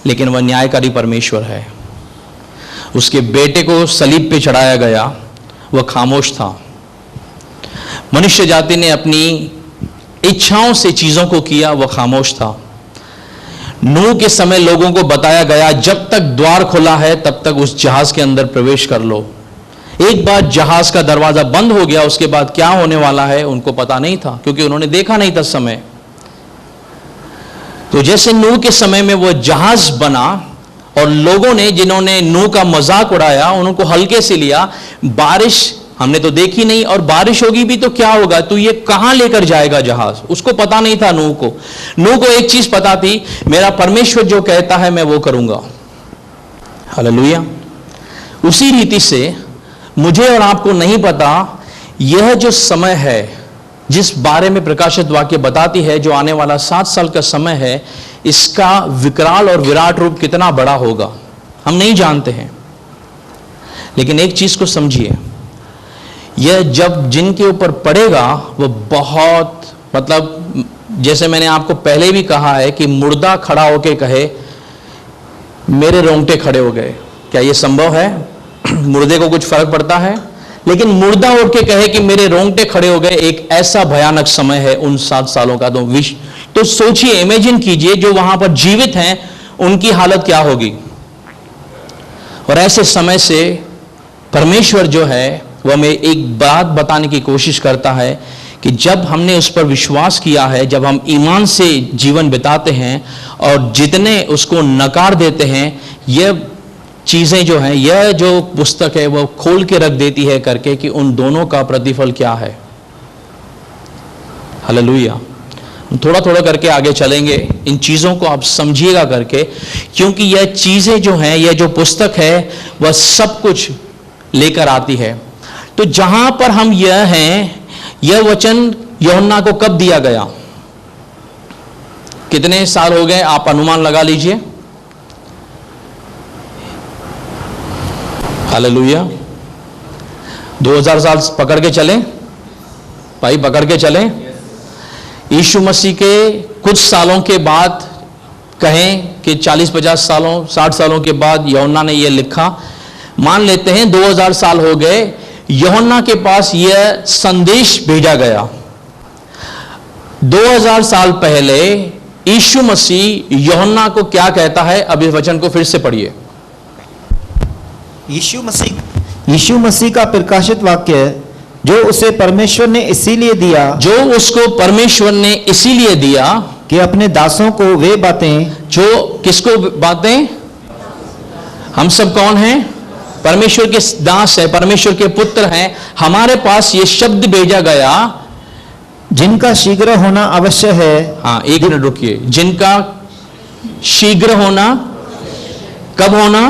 लेकिन वह न्यायकारी परमेश्वर है। उसके बेटे को सलीब पे चढ़ाया गया, वह खामोश था। मनुष्य जाति ने अपनी इच्छाओं से चीजों को किया, वह खामोश था। नूह के समय लोगों को बताया गया, जब तक द्वार खुला है तब तक उस जहाज के अंदर प्रवेश कर लो। एक बार जहाज का दरवाजा बंद हो गया, उसके बाद क्या होने वाला है उनको पता नहीं था, क्योंकि उन्होंने देखा नहीं था समय। तो जैसे नूह के समय में वह जहाज बना और लोगों ने, जिन्होंने नूह का मजाक उड़ाया, उनको हल्के से लिया। बारिश हमने तो देखी नहीं, और बारिश होगी भी तो क्या होगा, तू ये कहां लेकर जाएगा जहाज? उसको पता नहीं था नूह को। नूह को एक चीज पता थी, मेरा परमेश्वर जो कहता है मैं वो करूंगा। हालेलुया। उसी रीति से मुझे और आपको नहीं पता यह जो समय है, जिस बारे में प्रकाशित वाक्य बताती है, जो आने वाला 7 साल का समय है, इसका विकराल और विराट रूप कितना बड़ा होगा हम नहीं जानते हैं। लेकिन एक चीज को समझिए, यह जब जिनके ऊपर पड़ेगा वह बहुत, मतलब जैसे मैंने आपको पहले भी कहा है कि मुर्दा खड़ा होके कहे मेरे रोंगटे खड़े हो गए। क्या यह संभव है? मुर्दे को कुछ फर्क पड़ता है? लेकिन मुर्दा उठ के कहे कि मेरे रोंगटे खड़े हो गए, एक ऐसा भयानक समय है उन 7 सालों का। तो सोचिए, इमेजिन कीजिए, जो वहां पर जीवित हैं उनकी हालत क्या होगी। और ऐसे समय से परमेश्वर जो है वह हमें एक बात बताने की कोशिश करता है कि जब हमने उस पर विश्वास किया है, जब हम ईमान से जीवन बिताते हैं और जितने उसको नकार देते हैं, यह चीजें जो हैं, यह जो पुस्तक है वह खोल के रख देती है करके कि उन दोनों का प्रतिफल क्या है। हालेलुया। थोड़ा थोड़ा करके आगे चलेंगे, इन चीजों को आप समझिएगा करके, क्योंकि यह चीजें जो हैं, यह जो पुस्तक है वह सब कुछ लेकर आती है। तो जहां पर हम यह हैं, यह वचन यूहन्ना को कब दिया गया? कितने साल हो गए? आप अनुमान लगा लीजिए। हालेलुया। 2000 साल पकड़ के चलें भाई, पकड़ के चलें। यीशु मसीह के कुछ सालों के बाद, कहें कि 40-50 सालों 60 सालों के बाद यूहन्ना ने यह लिखा। मान लेते हैं 2000 साल हो गए, यूहन्ना के पास यह संदेश भेजा गया। 2000 साल पहले यीशु मसीह यूहन्ना को क्या कहता है? अब इस वचन को फिर से पढ़िए। यीशु मसीह का प्रकाशित वाक्य जो उसे परमेश्वर ने इसीलिए दिया, जो उसको परमेश्वर ने इसीलिए दिया कि अपने दासों को वे बातें, जो किसको बातें? हम सब कौन हैं? परमेश्वर के दास है, परमेश्वर के पुत्र हैं। हमारे पास ये शब्द भेजा गया, जिनका शीघ्र होना आवश्यक है। हाँ, एक मिनट रुकिए। जिनका शीघ्र होना, कब होना?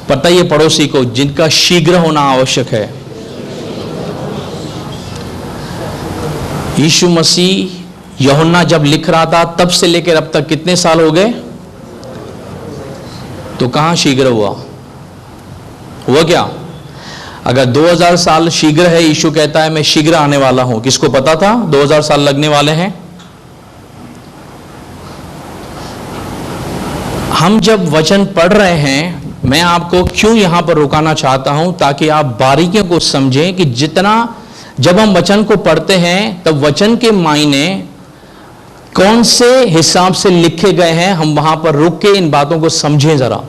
पता ये पड़ोसी को, जिनका शीघ्र होना आवश्यक है। यीशु मसीह यूहन्ना जब लिख रहा था, तब से लेकर अब तक कितने साल हो गए? तो कहां शीघ्र हुआ क्या? अगर 2000 साल शीघ्र है, यीशु कहता है मैं शीघ्र आने वाला हूं। किसको पता था 2000 साल लगने वाले हैं? हम जब वचन पढ़ रहे हैं, मैं आपको क्यों यहां पर रुकाना चाहता हूं, ताकि आप बारीकियों को समझें कि जितना जब हम वचन को पढ़ते हैं तब वचन के मायने कौन से हिसाब से लिखे गए हैं, हम वहां पर रुक के इन बातों को समझें जरा।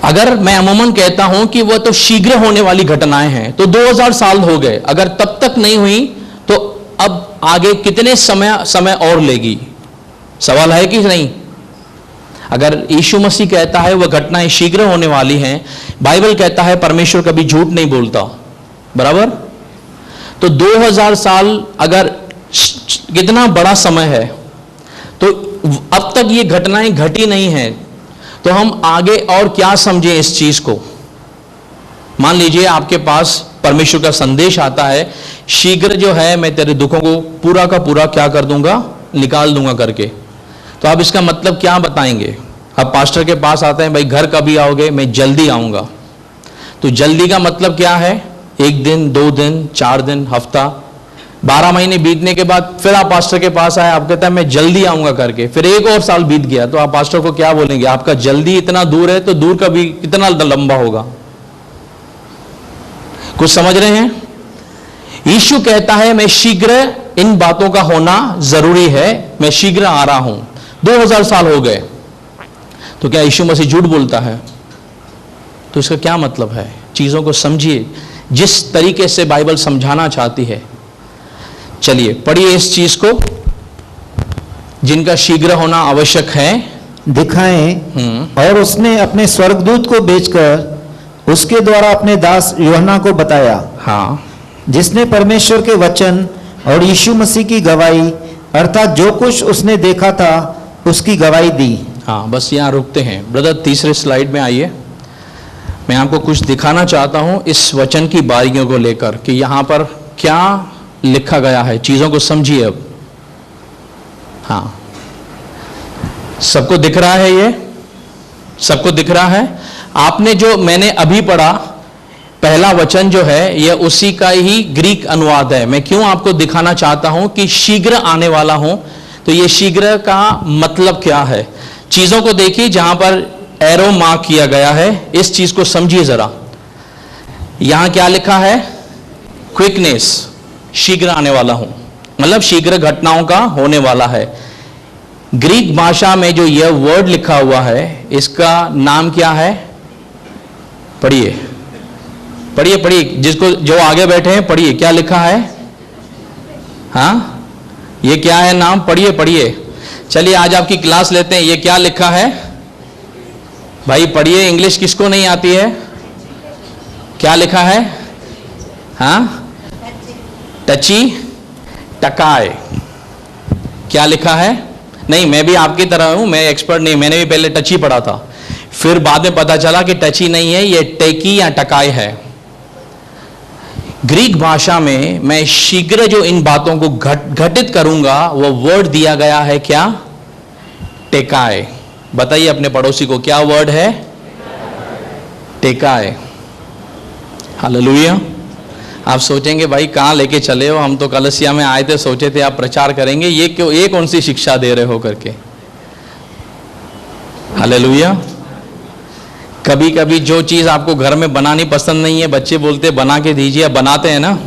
अगर मैं अमूमन कहता हूं कि वह तो शीघ्र होने वाली घटनाएं हैं, तो 2000 साल हो गए, अगर तब तक नहीं हुई तो अब आगे कितने समय और लेगी? सवाल है कि नहीं? अगर यीशु मसीह कहता है वह घटनाएं शीघ्र होने वाली हैं, बाइबल कहता है परमेश्वर कभी झूठ नहीं बोलता, बराबर? तो 2000 साल अगर कितना बड़ा समय है, तो अब तक ये घटनाएं घटी नहीं है, तो हम आगे और क्या समझें इस चीज को? मान लीजिए आपके पास परमेश्वर का संदेश आता है, शीघ्र जो है मैं तेरे दुखों को पूरा का पूरा क्या कर दूंगा, निकाल दूंगा करके। तो आप इसका मतलब क्या बताएंगे? अब पास्टर के पास आते हैं, भाई घर कभी आओगे? मैं जल्दी आऊंगा। तो जल्दी का मतलब क्या है? 1 दिन, 2 दिन, 4 दिन, हफ्ता, 12 महीने बीतने के बाद फिर आप पास्टर के पास आए, आप कहता है मैं जल्दी आऊंगा करके, फिर 1 और साल बीत गया, तो आप पास्टर को क्या बोलेंगे? आपका जल्दी इतना दूर है तो दूर का भी कितना लंबा होगा? कुछ समझ रहे हैं? यीशु कहता है मैं शीघ्र, इन बातों का होना जरूरी है, मैं शीघ्र आ रहा हूं। 2000 साल हो गए, तो क्या यीशु मसीह झूठ बोलता है? तो इसका क्या मतलब है? चीजों को समझिए जिस तरीके से बाइबल समझाना चाहती है। चलिए पढ़िए इस चीज को, जिनका शीघ्र होना आवश्यक है दिखाएं। और उसने अपने स्वर्गदूत को भेजकर उसके द्वारा अपने दास यूहन्ना को बताया, हाँ, जिसने परमेश्वर के वचन और यीशु मसीह की गवाही अर्थात जो कुछ उसने देखा था उसकी गवाही दी। हाँ, बस यहाँ रुकते हैं। ब्रदर तीसरे स्लाइड में आइए। मैं आपको कुछ दिखाना चाहता हूं इस वचन की बारीकियों को लेकर कि यहां पर क्या लिखा गया है। चीजों को समझिए अब। हाँ, सबको दिख रहा है? ये सबको दिख रहा है? आपने जो मैंने अभी पढ़ा पहला वचन जो है, यह उसी का ही ग्रीक अनुवाद है। मैं क्यों आपको दिखाना चाहता हूं कि शीघ्र आने वाला हूं, तो यह शीघ्र का मतलब क्या है। चीजों को देखिए, जहां पर एरो मार्क किया गया है, इस चीज को समझिए जरा। यहां क्या लिखा है? क्विकनेस, शीघ्र आने वाला हूं, मतलब शीघ्र घटनाओं का होने वाला है। ग्रीक भाषा में जो यह वर्ड लिखा हुआ है, इसका नाम क्या है? पढ़िए पढ़िए पढ़िए, जिसको जो आगे बैठे हैं पढ़िए, क्या लिखा है? हाँ, ये क्या है नाम? पढ़िए पढ़िए। चलिए आज आपकी क्लास लेते हैं। ये क्या लिखा है भाई? पढ़िए, इंग्लिश किसको नहीं आती है? क्या लिखा है? हाँ, टची टकाए। क्या लिखा है? नहीं, मैं भी आपकी तरह हूं, मैं एक्सपर्ट नहीं, मैंने भी पहले टची पढ़ा था, फिर बाद में पता चला कि टची नहीं है, ये टेकी या टकाए है। ग्रीक भाषा में मैं शीघ्र जो इन बातों को घटित करूंगा, वो वर्ड दिया गया है क्या? टेकाए। बताइए अपने पड़ोसी को, क्या वर्ड है? टेकाए। हालेलुया। आप सोचेंगे भाई कहाँ लेके चले हो, हम तो कलसिया में आए थे, सोचे थे आप प्रचार करेंगे, ये क्यों, ये कौन सी शिक्षा दे रहे हो करके। हालेलुया। कभी कभी जो चीज आपको घर में बनानी पसंद नहीं है, बच्चे बोलते बना के दीजिए, बनाते हैं ना,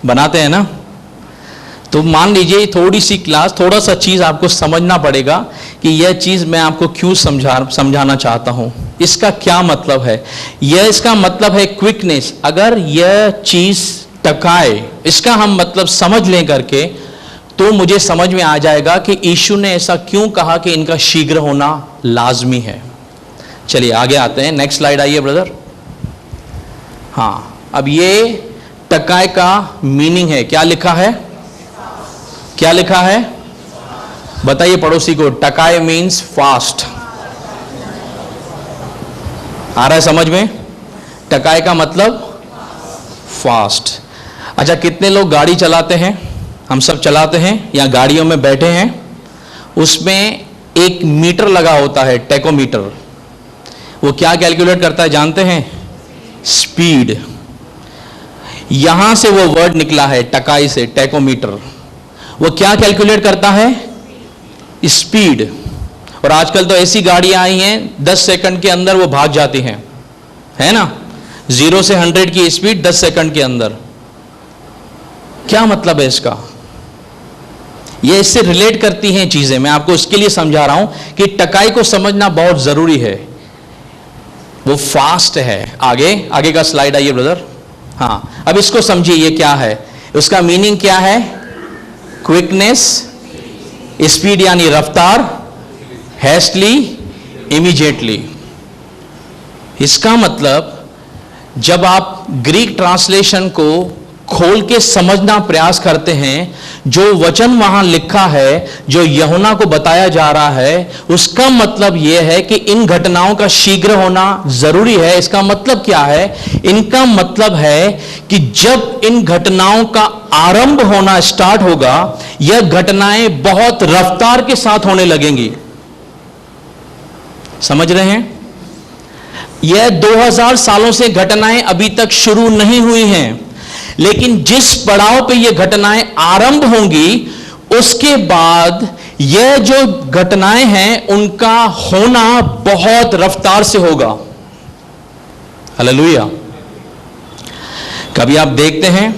बनाते हैं ना। तो मान लीजिए थोड़ी सी क्लास, थोड़ा सा चीज आपको समझना पड़ेगा कि यह चीज मैं आपको क्यों समझाना चाहता हूं, इसका क्या मतलब है। यह इसका मतलब है क्विकनेस। अगर यह चीज टकाए, इसका हम मतलब समझ लें करके, तो मुझे समझ में आ जाएगा कि यीशु ने ऐसा क्यों कहा कि इनका शीघ्र होना लाजमी है। चलिए आगे आते हैं, नेक्स्ट स्लाइड आइए ब्रदर। हाँ, अब ये टकाए का मीनिंग है, क्या लिखा है? क्या लिखा है? बताइए पड़ोसी को, टकाए मीन्स फास्ट। आ रहा है समझ में? टकाए का मतलब फास्ट। अच्छा, कितने लोग गाड़ी चलाते हैं? हम सब चलाते हैं या गाड़ियों में बैठे हैं, उसमें एक मीटर लगा होता है, टेकोमीटर। वो क्या कैलकुलेट करता है जानते हैं? स्पीड। यहां से वो वर्ड निकला है टकाई से, टेकोमीटर। वो क्या कैलकुलेट करता है? स्पीड। और आजकल तो ऐसी गाड़ियां आई हैं 10 सेकंड के अंदर वो भाग जाती हैं, है ना? 0 से 100 की स्पीड 10 सेकंड के अंदर। क्या मतलब है इसका? ये इससे रिलेट करती हैं चीजें। मैं आपको इसके लिए समझा रहा हूं कि टकाई को समझना बहुत जरूरी है। वो फास्ट है। आगे आगे का स्लाइड आइए ब्रदर। हाँ, अब इसको समझिए, ये क्या है, उसका मीनिंग क्या है? क्विकनेस, स्पीड यानी रफ्तार, हैस्टली, इमीडिएटली। इसका मतलब जब आप ग्रीक ट्रांसलेशन को खोल के समझना प्रयास करते हैं, जो वचन वहां लिखा है, जो यूहन्ना को बताया जा रहा है, उसका मतलब यह है कि इन घटनाओं का शीघ्र होना जरूरी है। इसका मतलब क्या है? इनका मतलब है कि जब इन घटनाओं का आरंभ होना स्टार्ट होगा, यह घटनाएं बहुत रफ्तार के साथ होने लगेंगी। समझ रहे हैं? यह 2000 सालों से घटनाएं अभी तक शुरू नहीं हुई हैं, लेकिन जिस पड़ाव पे ये घटनाएं आरंभ होंगी, उसके बाद यह जो घटनाएं हैं उनका होना बहुत रफ्तार से होगा। हालेलुया। कभी आप देखते हैं,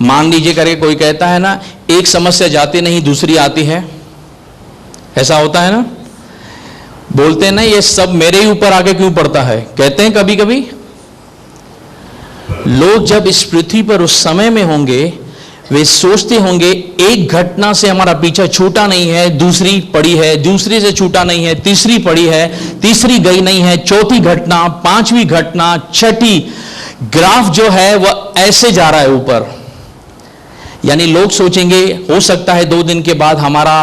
मान लीजिए करके कोई कहता है ना, एक समस्या जाती नहीं दूसरी आती है, ऐसा होता है ना। बोलते हैं ना, ये सब मेरे ही ऊपर आके क्यों पड़ता है, कहते हैं कभी कभी लोग। जब इस पृथ्वी पर उस समय में होंगे, वे सोचते होंगे एक घटना से हमारा पीछा छूटा नहीं है, दूसरी पड़ी है, दूसरी से छूटा नहीं है, तीसरी पड़ी है, तीसरी गई नहीं है, चौथी घटना, पांचवी घटना, छठी। ग्राफ जो है वह ऐसे जा रहा है ऊपर। यानी लोग सोचेंगे हो सकता है 2 दिन के बाद हमारा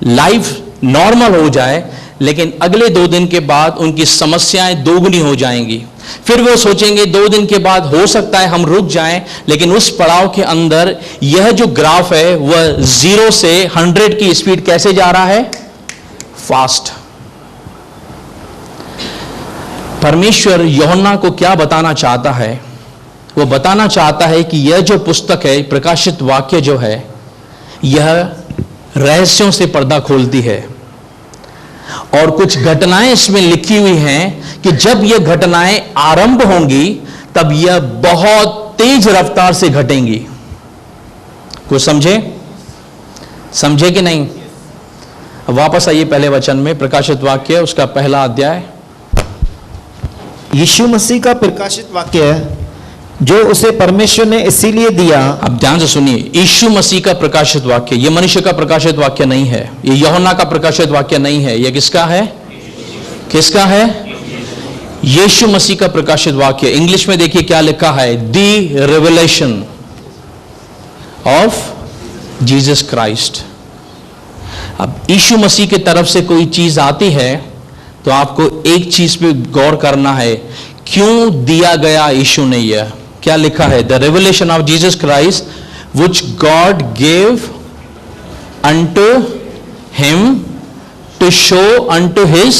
लाइफ नॉर्मल हो जाए, लेकिन अगले 2 दिन के बाद उनकी समस्याएं दोगुनी हो जाएंगी। फिर वो सोचेंगे 2 दिन के बाद हो सकता है हम रुक जाएं, लेकिन उस पड़ाव के अंदर यह जो ग्राफ है वह 0 से 100 की स्पीड कैसे जा रहा है? फास्ट। परमेश्वर यूहन्ना को क्या बताना चाहता है? वो बताना चाहता है कि यह जो पुस्तक है, प्रकाशित वाक्य जो है, यह रहस्यों से पर्दा खोलती है। और कुछ घटनाएं इसमें लिखी हुई हैं कि जब यह घटनाएं आरंभ होंगी, तब यह बहुत तेज रफ्तार से घटेंगी। कुछ समझे? समझे कि नहीं? अब वापस आइए पहले वचन में, प्रकाशित वाक्य उसका पहला अध्याय। यीशु मसीह का प्रकाशित वाक्य है, जो उसे परमेश्वर ने इसीलिए दिया। अब ध्यान से सुनिए, यीशु मसीह का प्रकाशित वाक्य, यह मनुष्य का प्रकाशित वाक्य नहीं है, यह यूहन्ना का प्रकाशित वाक्य नहीं है। यह किसका है? किसका है? यीशु मसीह का प्रकाशित वाक्य। इंग्लिश में देखिए क्या लिखा है, the revelation of Jesus Christ. अब यीशु मसीह की तरफ से कोई चीज आती है तो आपको एक चीज पे गौर करना है, क्यों दिया गया यीशु ने। यह क्या लिखा है? The revelation of Jesus Christ which God gave unto him to show unto his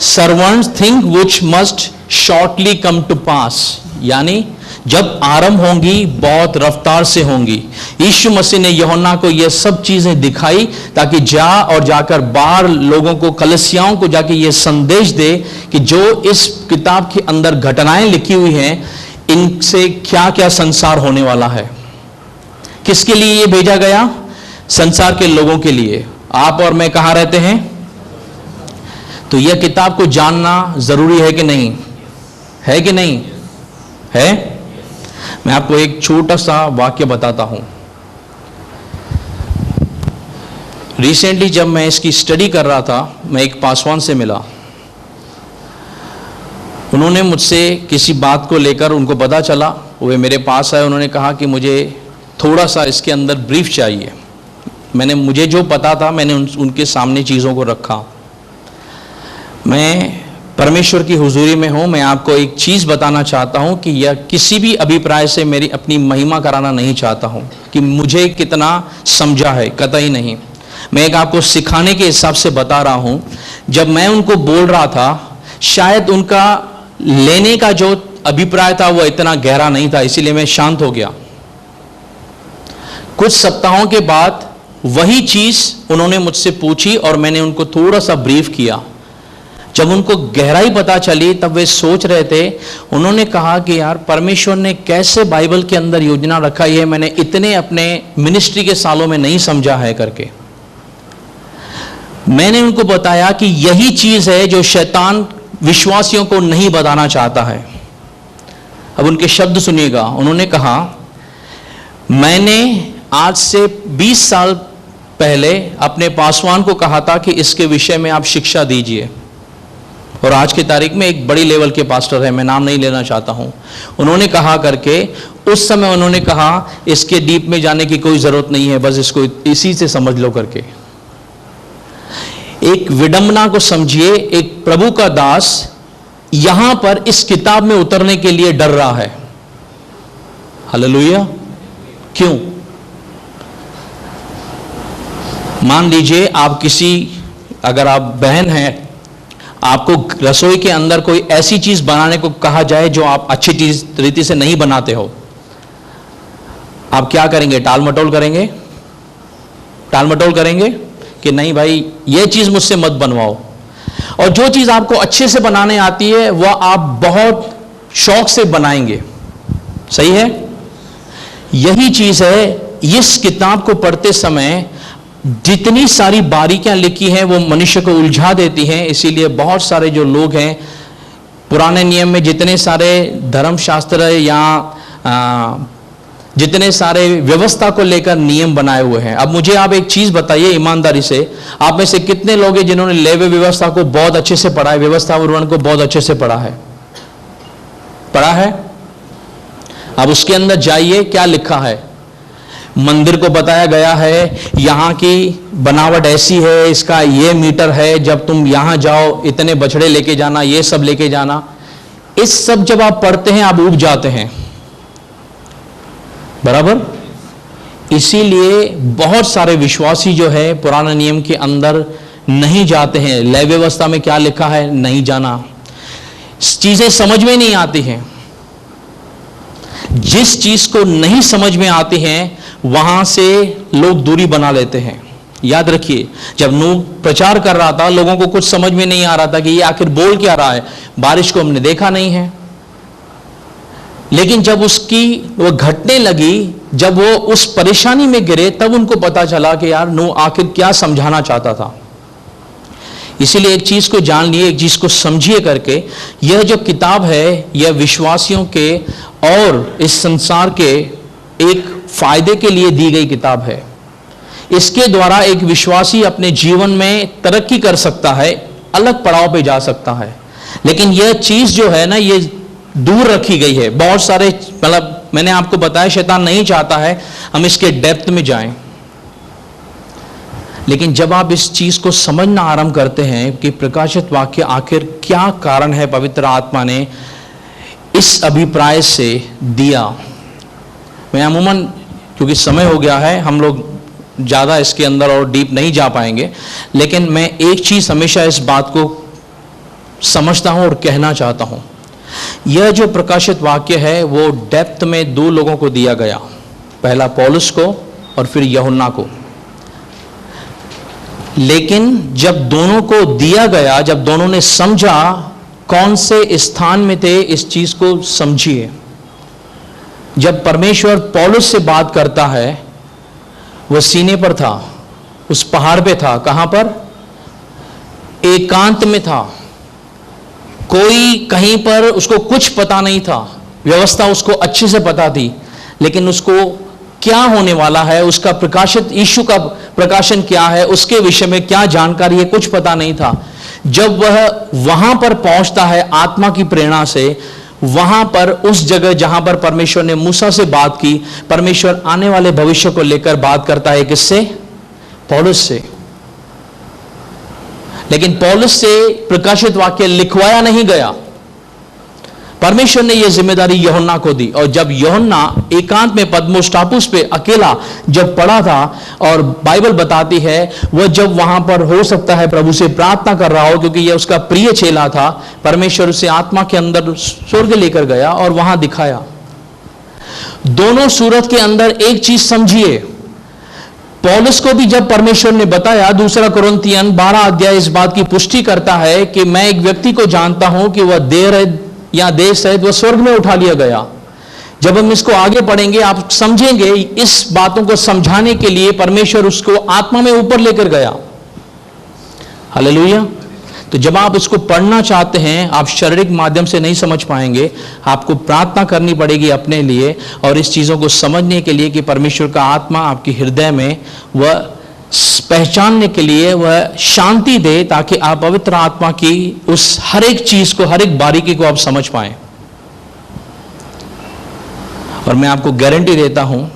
servants thing which must shortly come to pass. यानी जब आरंभ होंगी बहुत रफ्तार से होंगी। यीशु मसीह ने यूहन्ना को यह सब चीजें दिखाई ताकि जाकर बाहर लोगों को, कलीसियाओं को जाके यह संदेश दे कि जो इस किताब के अंदर घटनाएं लिखी हुई हैं, इनसे क्या क्या संसार होने वाला है। किसके लिए यह भेजा गया? संसार के लोगों के लिए। आप और मैं कहां रहते हैं? तो यह किताब को जानना जरूरी है कि नहीं? है कि नहीं है? मैं आपको एक छोटा सा वाक्य बताता हूं। रिसेंटली जब मैं इसकी स्टडी कर रहा था, मैं एक पासवान से मिला। उन्होंने मुझसे किसी बात को लेकर, उनको पता चला, वे मेरे पास आए, उन्होंने कहा कि मुझे थोड़ा सा इसके अंदर ब्रीफ चाहिए। मुझे जो पता था मैंने उनके सामने चीज़ों को रखा। मैं परमेश्वर की हुजूरी में हूं। मैं आपको एक चीज़ बताना चाहता हूं कि यह किसी भी अभिप्राय से मेरी अपनी महिमा कराना नहीं चाहता हूं कि मुझे कितना समझा है, कतई नहीं। मैं एक आपको सिखाने के हिसाब से बता रहा हूं। जब मैं उनको बोल रहा था, शायद उनका लेने का जो अभिप्राय था वह इतना गहरा नहीं था, इसीलिए मैं शांत हो गया। कुछ सप्ताहों के बाद वही चीज़ उन्होंने मुझसे पूछी और मैंने उनको थोड़ा सा ब्रीफ किया। जब उनको गहराई पता चली तब वे सोच रहे थे, उन्होंने कहा कि यार परमेश्वर ने कैसे बाइबल के अंदर योजना रखा, ये मैंने इतने अपने मिनिस्ट्री के सालों में नहीं समझा है करके। मैंने उनको बताया कि यही चीज है जो शैतान विश्वासियों को नहीं बताना चाहता है। अब उनके शब्द सुनिएगा। उन्होंने कहा, मैंने आज से 20 साल पहले अपने पासवान को कहा था कि इसके विषय में आप शिक्षा दीजिए। और आज की तारीख में एक बड़ी लेवल के पास्टर है, मैं नाम नहीं लेना चाहता हूं, उन्होंने कहा करके, उस समय उन्होंने कहा इसके डीप में जाने की कोई जरूरत नहीं है, बस इसको इसी से समझ लो करके। एक विडंबना को समझिए, एक प्रभु का दास यहां पर इस किताब में उतरने के लिए डर रहा है। हालेलुया। क्यों? मान लीजिए आप अगर आप बहन हैं, आपको रसोई के अंदर कोई ऐसी चीज बनाने को कहा जाए जो आप अच्छी रीति से नहीं बनाते हो, आप क्या करेंगे? टाल मटोल करेंगे? टाल मटोल करेंगे कि नहीं भाई ये चीज मुझसे मत बनवाओ। और जो चीज आपको अच्छे से बनाने आती है वह आप बहुत शौक से बनाएंगे। सही है? यही चीज है, इस किताब को पढ़ते समय जितनी सारी बारीकियां लिखी हैं वो मनुष्य को उलझा देती हैं। इसीलिए बहुत सारे जो लोग हैं, पुराने नियम में जितने सारे धर्मशास्त्र या जितने सारे व्यवस्था को लेकर नियम बनाए हुए हैं। अब मुझे आप एक चीज बताइए ईमानदारी से, आप में से कितने लोग हैं जिन्होंने लेवी व्यवस्था को बहुत अच्छे से पढ़ा है, व्यवस्था वर्णन को बहुत अच्छे से पढ़ा है? पढ़ा है? अब उसके अंदर जाइए, क्या लिखा है? मंदिर को बताया गया है, यहां की बनावट ऐसी है, इसका ये मीटर है, जब तुम यहां जाओ इतने बछड़े लेके जाना, ये सब लेके जाना। इस सब जब आप पढ़ते हैं आप ऊब जाते हैं, बराबर। इसीलिए बहुत सारे विश्वासी जो है पुराने नियम के अंदर नहीं जाते हैं। लेवी व्यवस्था में क्या लिखा है नहीं जाना, चीजें समझ में नहीं आती हैं। जिस चीज को नहीं समझ में आती हैं वहां से लोग दूरी बना लेते हैं। याद रखिए, जब नूह प्रचार कर रहा था लोगों को कुछ समझ में नहीं आ रहा था कि ये आखिर बोल क्या रहा है। बारिश को हमने देखा नहीं है, लेकिन जब वो घटने लगी, जब वो उस परेशानी में गिरे, तब उनको पता चला कि यार नूह आखिर क्या समझाना चाहता था। इसीलिए एक चीज को जान लिए, एक चीज को समझिए करके, यह जो किताब है यह विश्वासियों के और इस संसार के एक फायदे के लिए दी गई किताब है। इसके द्वारा एक विश्वासी अपने जीवन में तरक्की कर सकता है, अलग पड़ाव पे जा सकता है। लेकिन यह चीज जो है ना, ये दूर रखी गई है। बहुत सारे, मतलब मैंने आपको बताया, शैतान नहीं चाहता है हम इसके डेप्थ में जाएं। लेकिन जब आप इस चीज को समझना आरंभ करते हैं कि प्रकाशित वाक्य आखिर क्या कारण है पवित्र आत्मा ने इस अभिप्राय से दिया। मैं अमूमन, क्योंकि समय हो गया है, हम लोग ज़्यादा इसके अंदर और डीप नहीं जा पाएंगे, लेकिन मैं एक चीज़ हमेशा इस बात को समझता हूं और कहना चाहता हूं। यह जो प्रकाशित वाक्य है वो डेप्थ में दो लोगों को दिया गया, पहला पौलुस को और फिर यूहन्ना को। लेकिन जब दोनों को दिया गया, जब दोनों ने समझा, कौन से स्थान में थे इस चीज को समझिए। जब परमेश्वर पौलुस से बात करता है, वह सीने पर था, उस पहाड़ पे था। कहां पर? एकांत में था। कोई कहीं पर उसको कुछ पता नहीं था। व्यवस्था उसको अच्छे से पता थी, लेकिन उसको क्या होने वाला है, उसका प्रकाशित यीशु का प्रकाशन क्या है, उसके विषय में क्या जानकारी है, कुछ पता नहीं था। जब वह वहां पर पहुंचता है आत्मा की प्रेरणा से, वहां पर उस जगह जहां पर परमेश्वर ने मूसा से बात की, परमेश्वर आने वाले भविष्य को लेकर बात करता है। किससे? पौलुस से। लेकिन पौलुस से प्रकाशित वाक्य लिखवाया नहीं गया। परमेश्वर ने यह जिम्मेदारी यूहन्ना को दी। और जब यूहन्ना एकांत में पद्मोस टापू पे अकेला जब पड़ा था, और बाइबल बताती है वह जब वहां पर हो सकता है प्रभु से प्रार्थना कर रहा हो, क्योंकि यह उसका प्रिय चेला था, परमेश्वर उसे आत्मा के अंदर स्वर्ग लेकर गया और वहां दिखाया। दोनों सूरत के अंदर एक चीज समझिए, पौलुस को भी जब परमेश्वर ने बताया, दूसरा कुरिन्थियन 12 अध्याय इस बात की पुष्टि करता है कि मैं एक व्यक्ति को जानता हूं कि वह देर या देश सहित वह स्वर्ग में उठा लिया गया। जब हम इसको आगे पढ़ेंगे आप समझेंगे, इस बातों को समझाने के लिए परमेश्वर उसको आत्मा में ऊपर लेकर गया। हालेलुया। तो जब आप इसको पढ़ना चाहते हैं, आप शारीरिक माध्यम से नहीं समझ पाएंगे, आपको प्रार्थना करनी पड़ेगी अपने लिए और इस चीजों को समझने के लिए कि परमेश्वर का आत्मा आपके हृदय में वह पहचानने के लिए वह शांति दे, ताकि आप पवित्र आत्मा की उस हर एक चीज को, हर एक बारीकी को आप समझ पाए। और मैं आपको गारंटी देता हूं,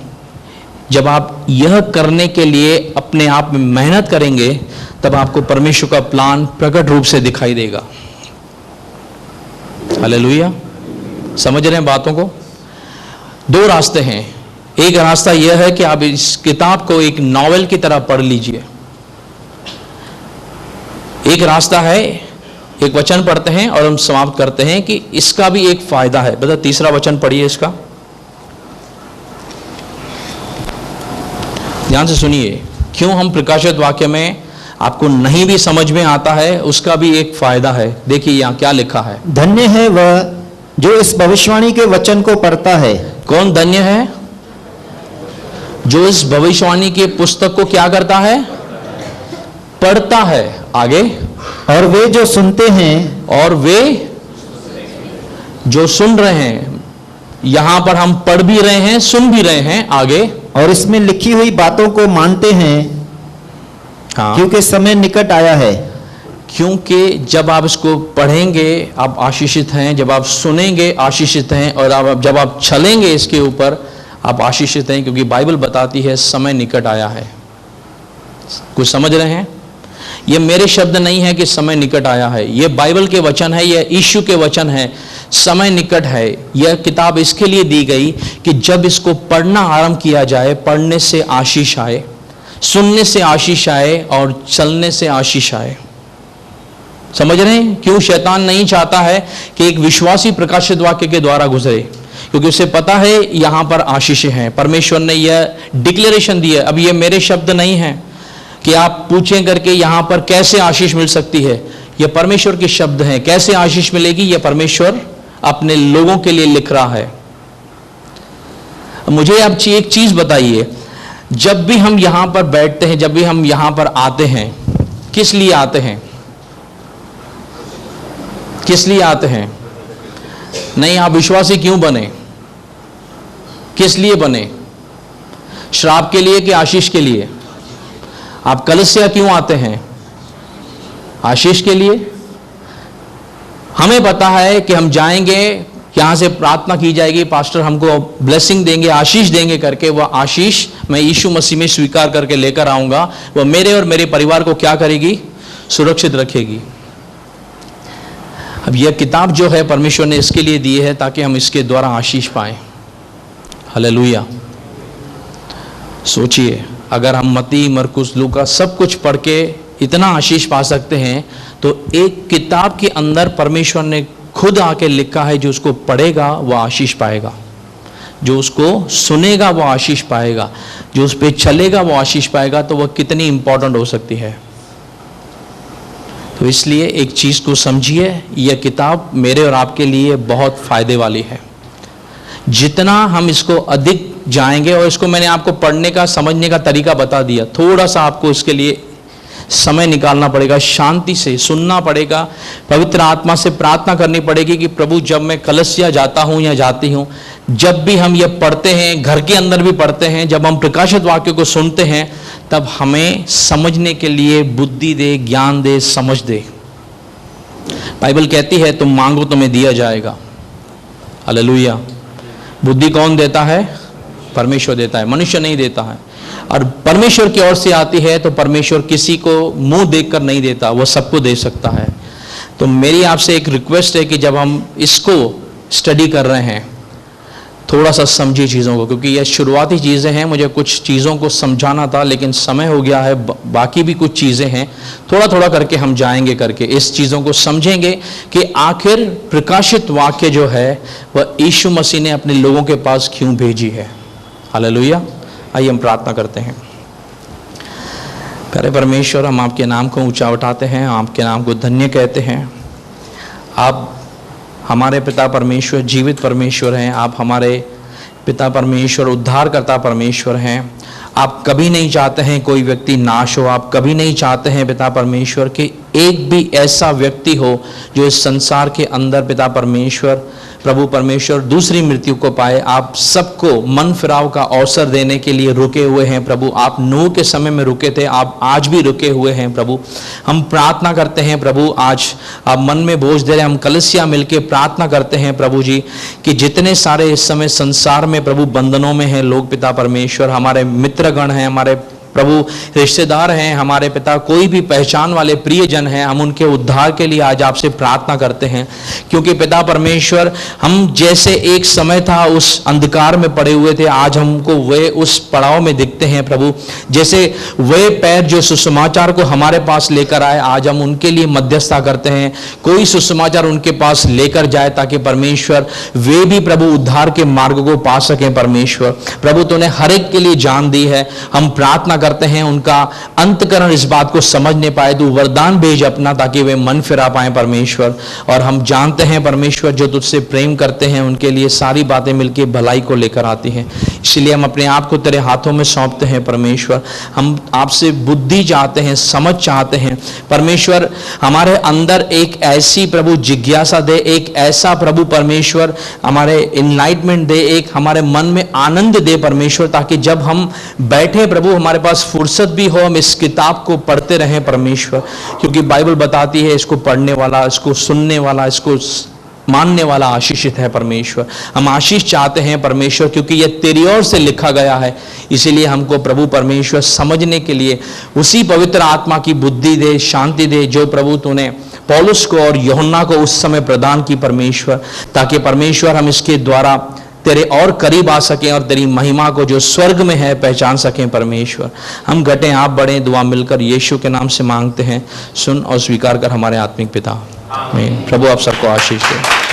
जब आप यह करने के लिए अपने आप में मेहनत करेंगे, तब आपको परमेश्वर का प्लान प्रकट रूप से दिखाई देगा। हालेलुया। समझ रहे हैं बातों को? दो रास्ते हैं। एक रास्ता यह है कि आप इस किताब को एक नॉवेल की तरह पढ़ लीजिए। एक रास्ता है, एक वचन पढ़ते हैं और हम समाप्त करते हैं कि इसका भी एक फायदा है। बता, तीसरा वचन पढ़िए इसका, ध्यान से सुनिए। क्यों हम प्रकाशित वाक्य में आपको नहीं भी समझ में आता है, उसका भी एक फायदा है। देखिए यहां क्या लिखा है। धन्य है वह जो इस भविष्यवाणी के वचन को पढ़ता है। कौन धन्य है? जो इस भविष्यवाणी के पुस्तक को क्या करता है? पढ़ता है। आगे, और वे जो सुनते हैं, और वे जो सुन रहे हैं। यहां पर हम पढ़ भी रहे हैं, सुन भी रहे हैं। आगे, और इसमें लिखी हुई बातों को मानते हैं, हाँ, क्योंकि समय निकट आया है। क्योंकि जब आप इसको पढ़ेंगे आप आशीषित हैं, जब आप सुनेंगे आशीषित हैं, और जब आप चलेंगे इसके ऊपर आप आशीषित हैं, क्योंकि बाइबल बताती है समय निकट आया है। कुछ समझ रहे हैं? ये मेरे शब्द नहीं है कि समय निकट आया है, ये बाइबल के वचन है, ये यीशु के वचन है। समय निकट है। यह किताब इसके लिए दी गई कि जब इसको पढ़ना आरंभ किया जाए, पढ़ने से आशीष आए, सुनने से आशीष आए, और चलने से आशीष आए। समझ रहे हैं? क्यों शैतान नहीं चाहता है कि एक विश्वासी प्रकाशित वाक्य के द्वारा गुजरे? क्योंकि उसे पता है यहां पर आशीष हैं। परमेश्वर ने यह डिक्लेरेशन दी है। अब ये मेरे शब्द नहीं है कि आप पूछें करके यहां पर कैसे आशीष मिल सकती है। यह परमेश्वर के शब्द हैं। कैसे आशीष मिलेगी, यह परमेश्वर अपने लोगों के लिए लिख रहा है। मुझे आप एक चीज बताइए, जब भी हम यहां पर बैठते हैं, जब भी हम यहां पर आते हैं, किस लिए आते हैं? किस लिए आते हैं? नहीं, आप विश्वासी क्यों बने? किस लिए बने? श्राप के लिए कि आशीष के लिए? आप कलीसिया क्यों आते हैं? आशीष के लिए। हमें पता है कि हम जाएंगे, यहां से प्रार्थना की जाएगी, पास्टर हमको ब्लेसिंग देंगे, आशीष देंगे करके, वह आशीष मैं यीशु मसीह में स्वीकार करके लेकर आऊंगा। वह मेरे और मेरे परिवार को क्या करेगी? सुरक्षित रखेगी। अब यह किताब जो है परमेश्वर ने इसके लिए दी है ताकि हम इसके द्वारा आशीष पाएं। हालेलुया। सोचिए, अगर हम मत्ती, मरकुस, लूका सब कुछ पढ़ के इतना आशीष पा सकते हैं, तो एक किताब के अंदर परमेश्वर ने खुद आके लिखा है, जो उसको पढ़ेगा वह आशीष पाएगा, जो उसको सुनेगा वो आशीष पाएगा, जो उस पर चलेगा वो आशीष पाएगा। तो वह कितनी इंपॉर्टेंट हो सकती है। तो इसलिए एक चीज को समझिए, यह किताब मेरे और आपके लिए बहुत फायदे वाली है। जितना हम इसको अधिक जाएंगे, और इसको मैंने आपको पढ़ने का, समझने का तरीका बता दिया, थोड़ा सा आपको इसके लिए समय निकालना पड़ेगा, शांति से सुनना पड़ेगा, पवित्र आत्मा से प्रार्थना करनी पड़ेगी कि प्रभु, जब मैं कलीसिया जाता हूं या जाती हूं, जब भी हम ये पढ़ते हैं, घर के अंदर भी पढ़ते हैं, जब हम प्रकाशित वाक्य को सुनते हैं, तब हमें समझने के लिए बुद्धि दे, ज्ञान दे, समझ दे। बाइबल कहती है तुम मांगो तुम्हें दिया जाएगा। हालेलुया। बुद्धि कौन देता है? परमेश्वर देता है, मनुष्य नहीं देता है। और परमेश्वर की ओर से आती है, तो परमेश्वर किसी को मुंह देखकर नहीं देता, वो सबको दे सकता है। तो मेरी आपसे एक रिक्वेस्ट है कि जब हम इसको स्टडी कर रहे हैं, थोड़ा सा समझिए चीज़ों को, क्योंकि ये शुरुआती चीज़ें हैं। मुझे कुछ चीज़ों को समझाना था, लेकिन समय हो गया है, बाकी भी कुछ चीज़ें हैं। थोड़ा थोड़ा करके हम जाएंगे, करके इस चीज़ों को समझेंगे कि आखिर प्रकाशित वाक्य जो है वह यीशु मसीह ने अपने लोगों के पास क्यों भेजी है। हालेलुया। आइए हम प्रार्थना करते हैं। प्यारे परमेश्वर, हम आपके नाम को ऊंचा उठाते हैं, आपके नाम को धन्य कहते हैं। आप हमारे पिता परमेश्वर जीवित परमेश्वर हैं। आप हमारे पिता परमेश्वर उद्धारकर्ता परमेश्वर हैं। आप कभी नहीं चाहते हैं कोई व्यक्ति नाश हो। आप कभी नहीं चाहते हैं पिता परमेश्वर कि एक भी ऐसा व्यक्ति हो जो इस संसार के अंदर पिता परमेश्वर प्रभु परमेश्वर दूसरी मृत्यु को पाए। आप सबको मन फिराव का अवसर देने के लिए रुके हुए हैं प्रभु। आप नूह के समय में रुके थे, आप आज भी रुके हुए हैं प्रभु। हम प्रार्थना करते हैं प्रभु, आज आप मन में बोझ दे रहे, हम कलीसिया मिलके प्रार्थना करते हैं प्रभु जी कि जितने सारे इस समय संसार में प्रभु बंधनों में हैं लोग पिता परमेश्वर, हमारे मित्रगण हैं, हमारे प्रभु रिश्तेदार हैं, हमारे पिता कोई भी पहचान वाले प्रियजन हैं, हम उनके उद्धार के लिए आज आपसे प्रार्थना करते हैं। क्योंकि पिता परमेश्वर, हम जैसे एक समय था उस अंधकार में पड़े हुए थे, आज हमको वे उस पड़ाव में दिखते हैं प्रभु। जैसे वे पैर जो सुसमाचार को हमारे पास लेकर आए, आज हम उनके लिए मध्यस्थता करते हैं, कोई सुसमाचार उनके पास लेकर जाए ताकि परमेश्वर वे भी प्रभु उद्धार के मार्ग को पा सकें। परमेश्वर प्रभु तूने हर एक के लिए जान दी है, हम प्रार्थना करते हैं उनका अंतकरण इस बात को समझ नहीं पाए, तू वरदान भेज अपना ताकि वे मन फिरा पाए परमेश्वर। और हम जानते हैं परमेश्वर जो तुझसे प्रेम करते हैं उनके लिए सारी बातें मिलकर भलाई को लेकर आती हैं। इसलिए हम अपने आप को तेरे हाथों में सौंपते हैं परमेश्वर। हम आपसे बुद्धि चाहते हैं, समझ चाहते हैं परमेश्वर। हमारे अंदर एक ऐसी प्रभु जिज्ञासा दे, एक ऐसा प्रभु परमेश्वर हमारे इनलाइटमेंट दे, एक हमारे मन में आनंद दे परमेश्वर, ताकि जब हम बैठे प्रभु हमारे पास फुर्सत भी हो, हम इस किताब को पढ़ते रहें परमेश्वर। क्योंकि बाइबल बताती है इसको पढ़ने वाला, इसको सुनने वाला, इसको मानने वाला आशीषित है परमेश्वर। हम आशीष चाहते हैं परमेश्वर क्योंकि यह तेरी ओर से लिखा गया है। इसीलिए हमको प्रभु परमेश्वर समझने के लिए उसी पवित्र आत्मा की बुद्धि दे, शांति दे जो प्रभु तूने पौलुस को और यूहन्ना को उस समय प्रदान की परमेश्वर, ताकि परमेश्वर हम इसके द्वारा तेरे और करीब आ सकें और तेरी महिमा को जो स्वर्ग में है पहचान सकें परमेश्वर। हम घटें आप बढ़ें, दुआ मिलकर यीशु के नाम से मांगते हैं, सुन और स्वीकार कर हमारे आत्मिक पिता। आमीन। प्रभु आप सबको आशीष दे।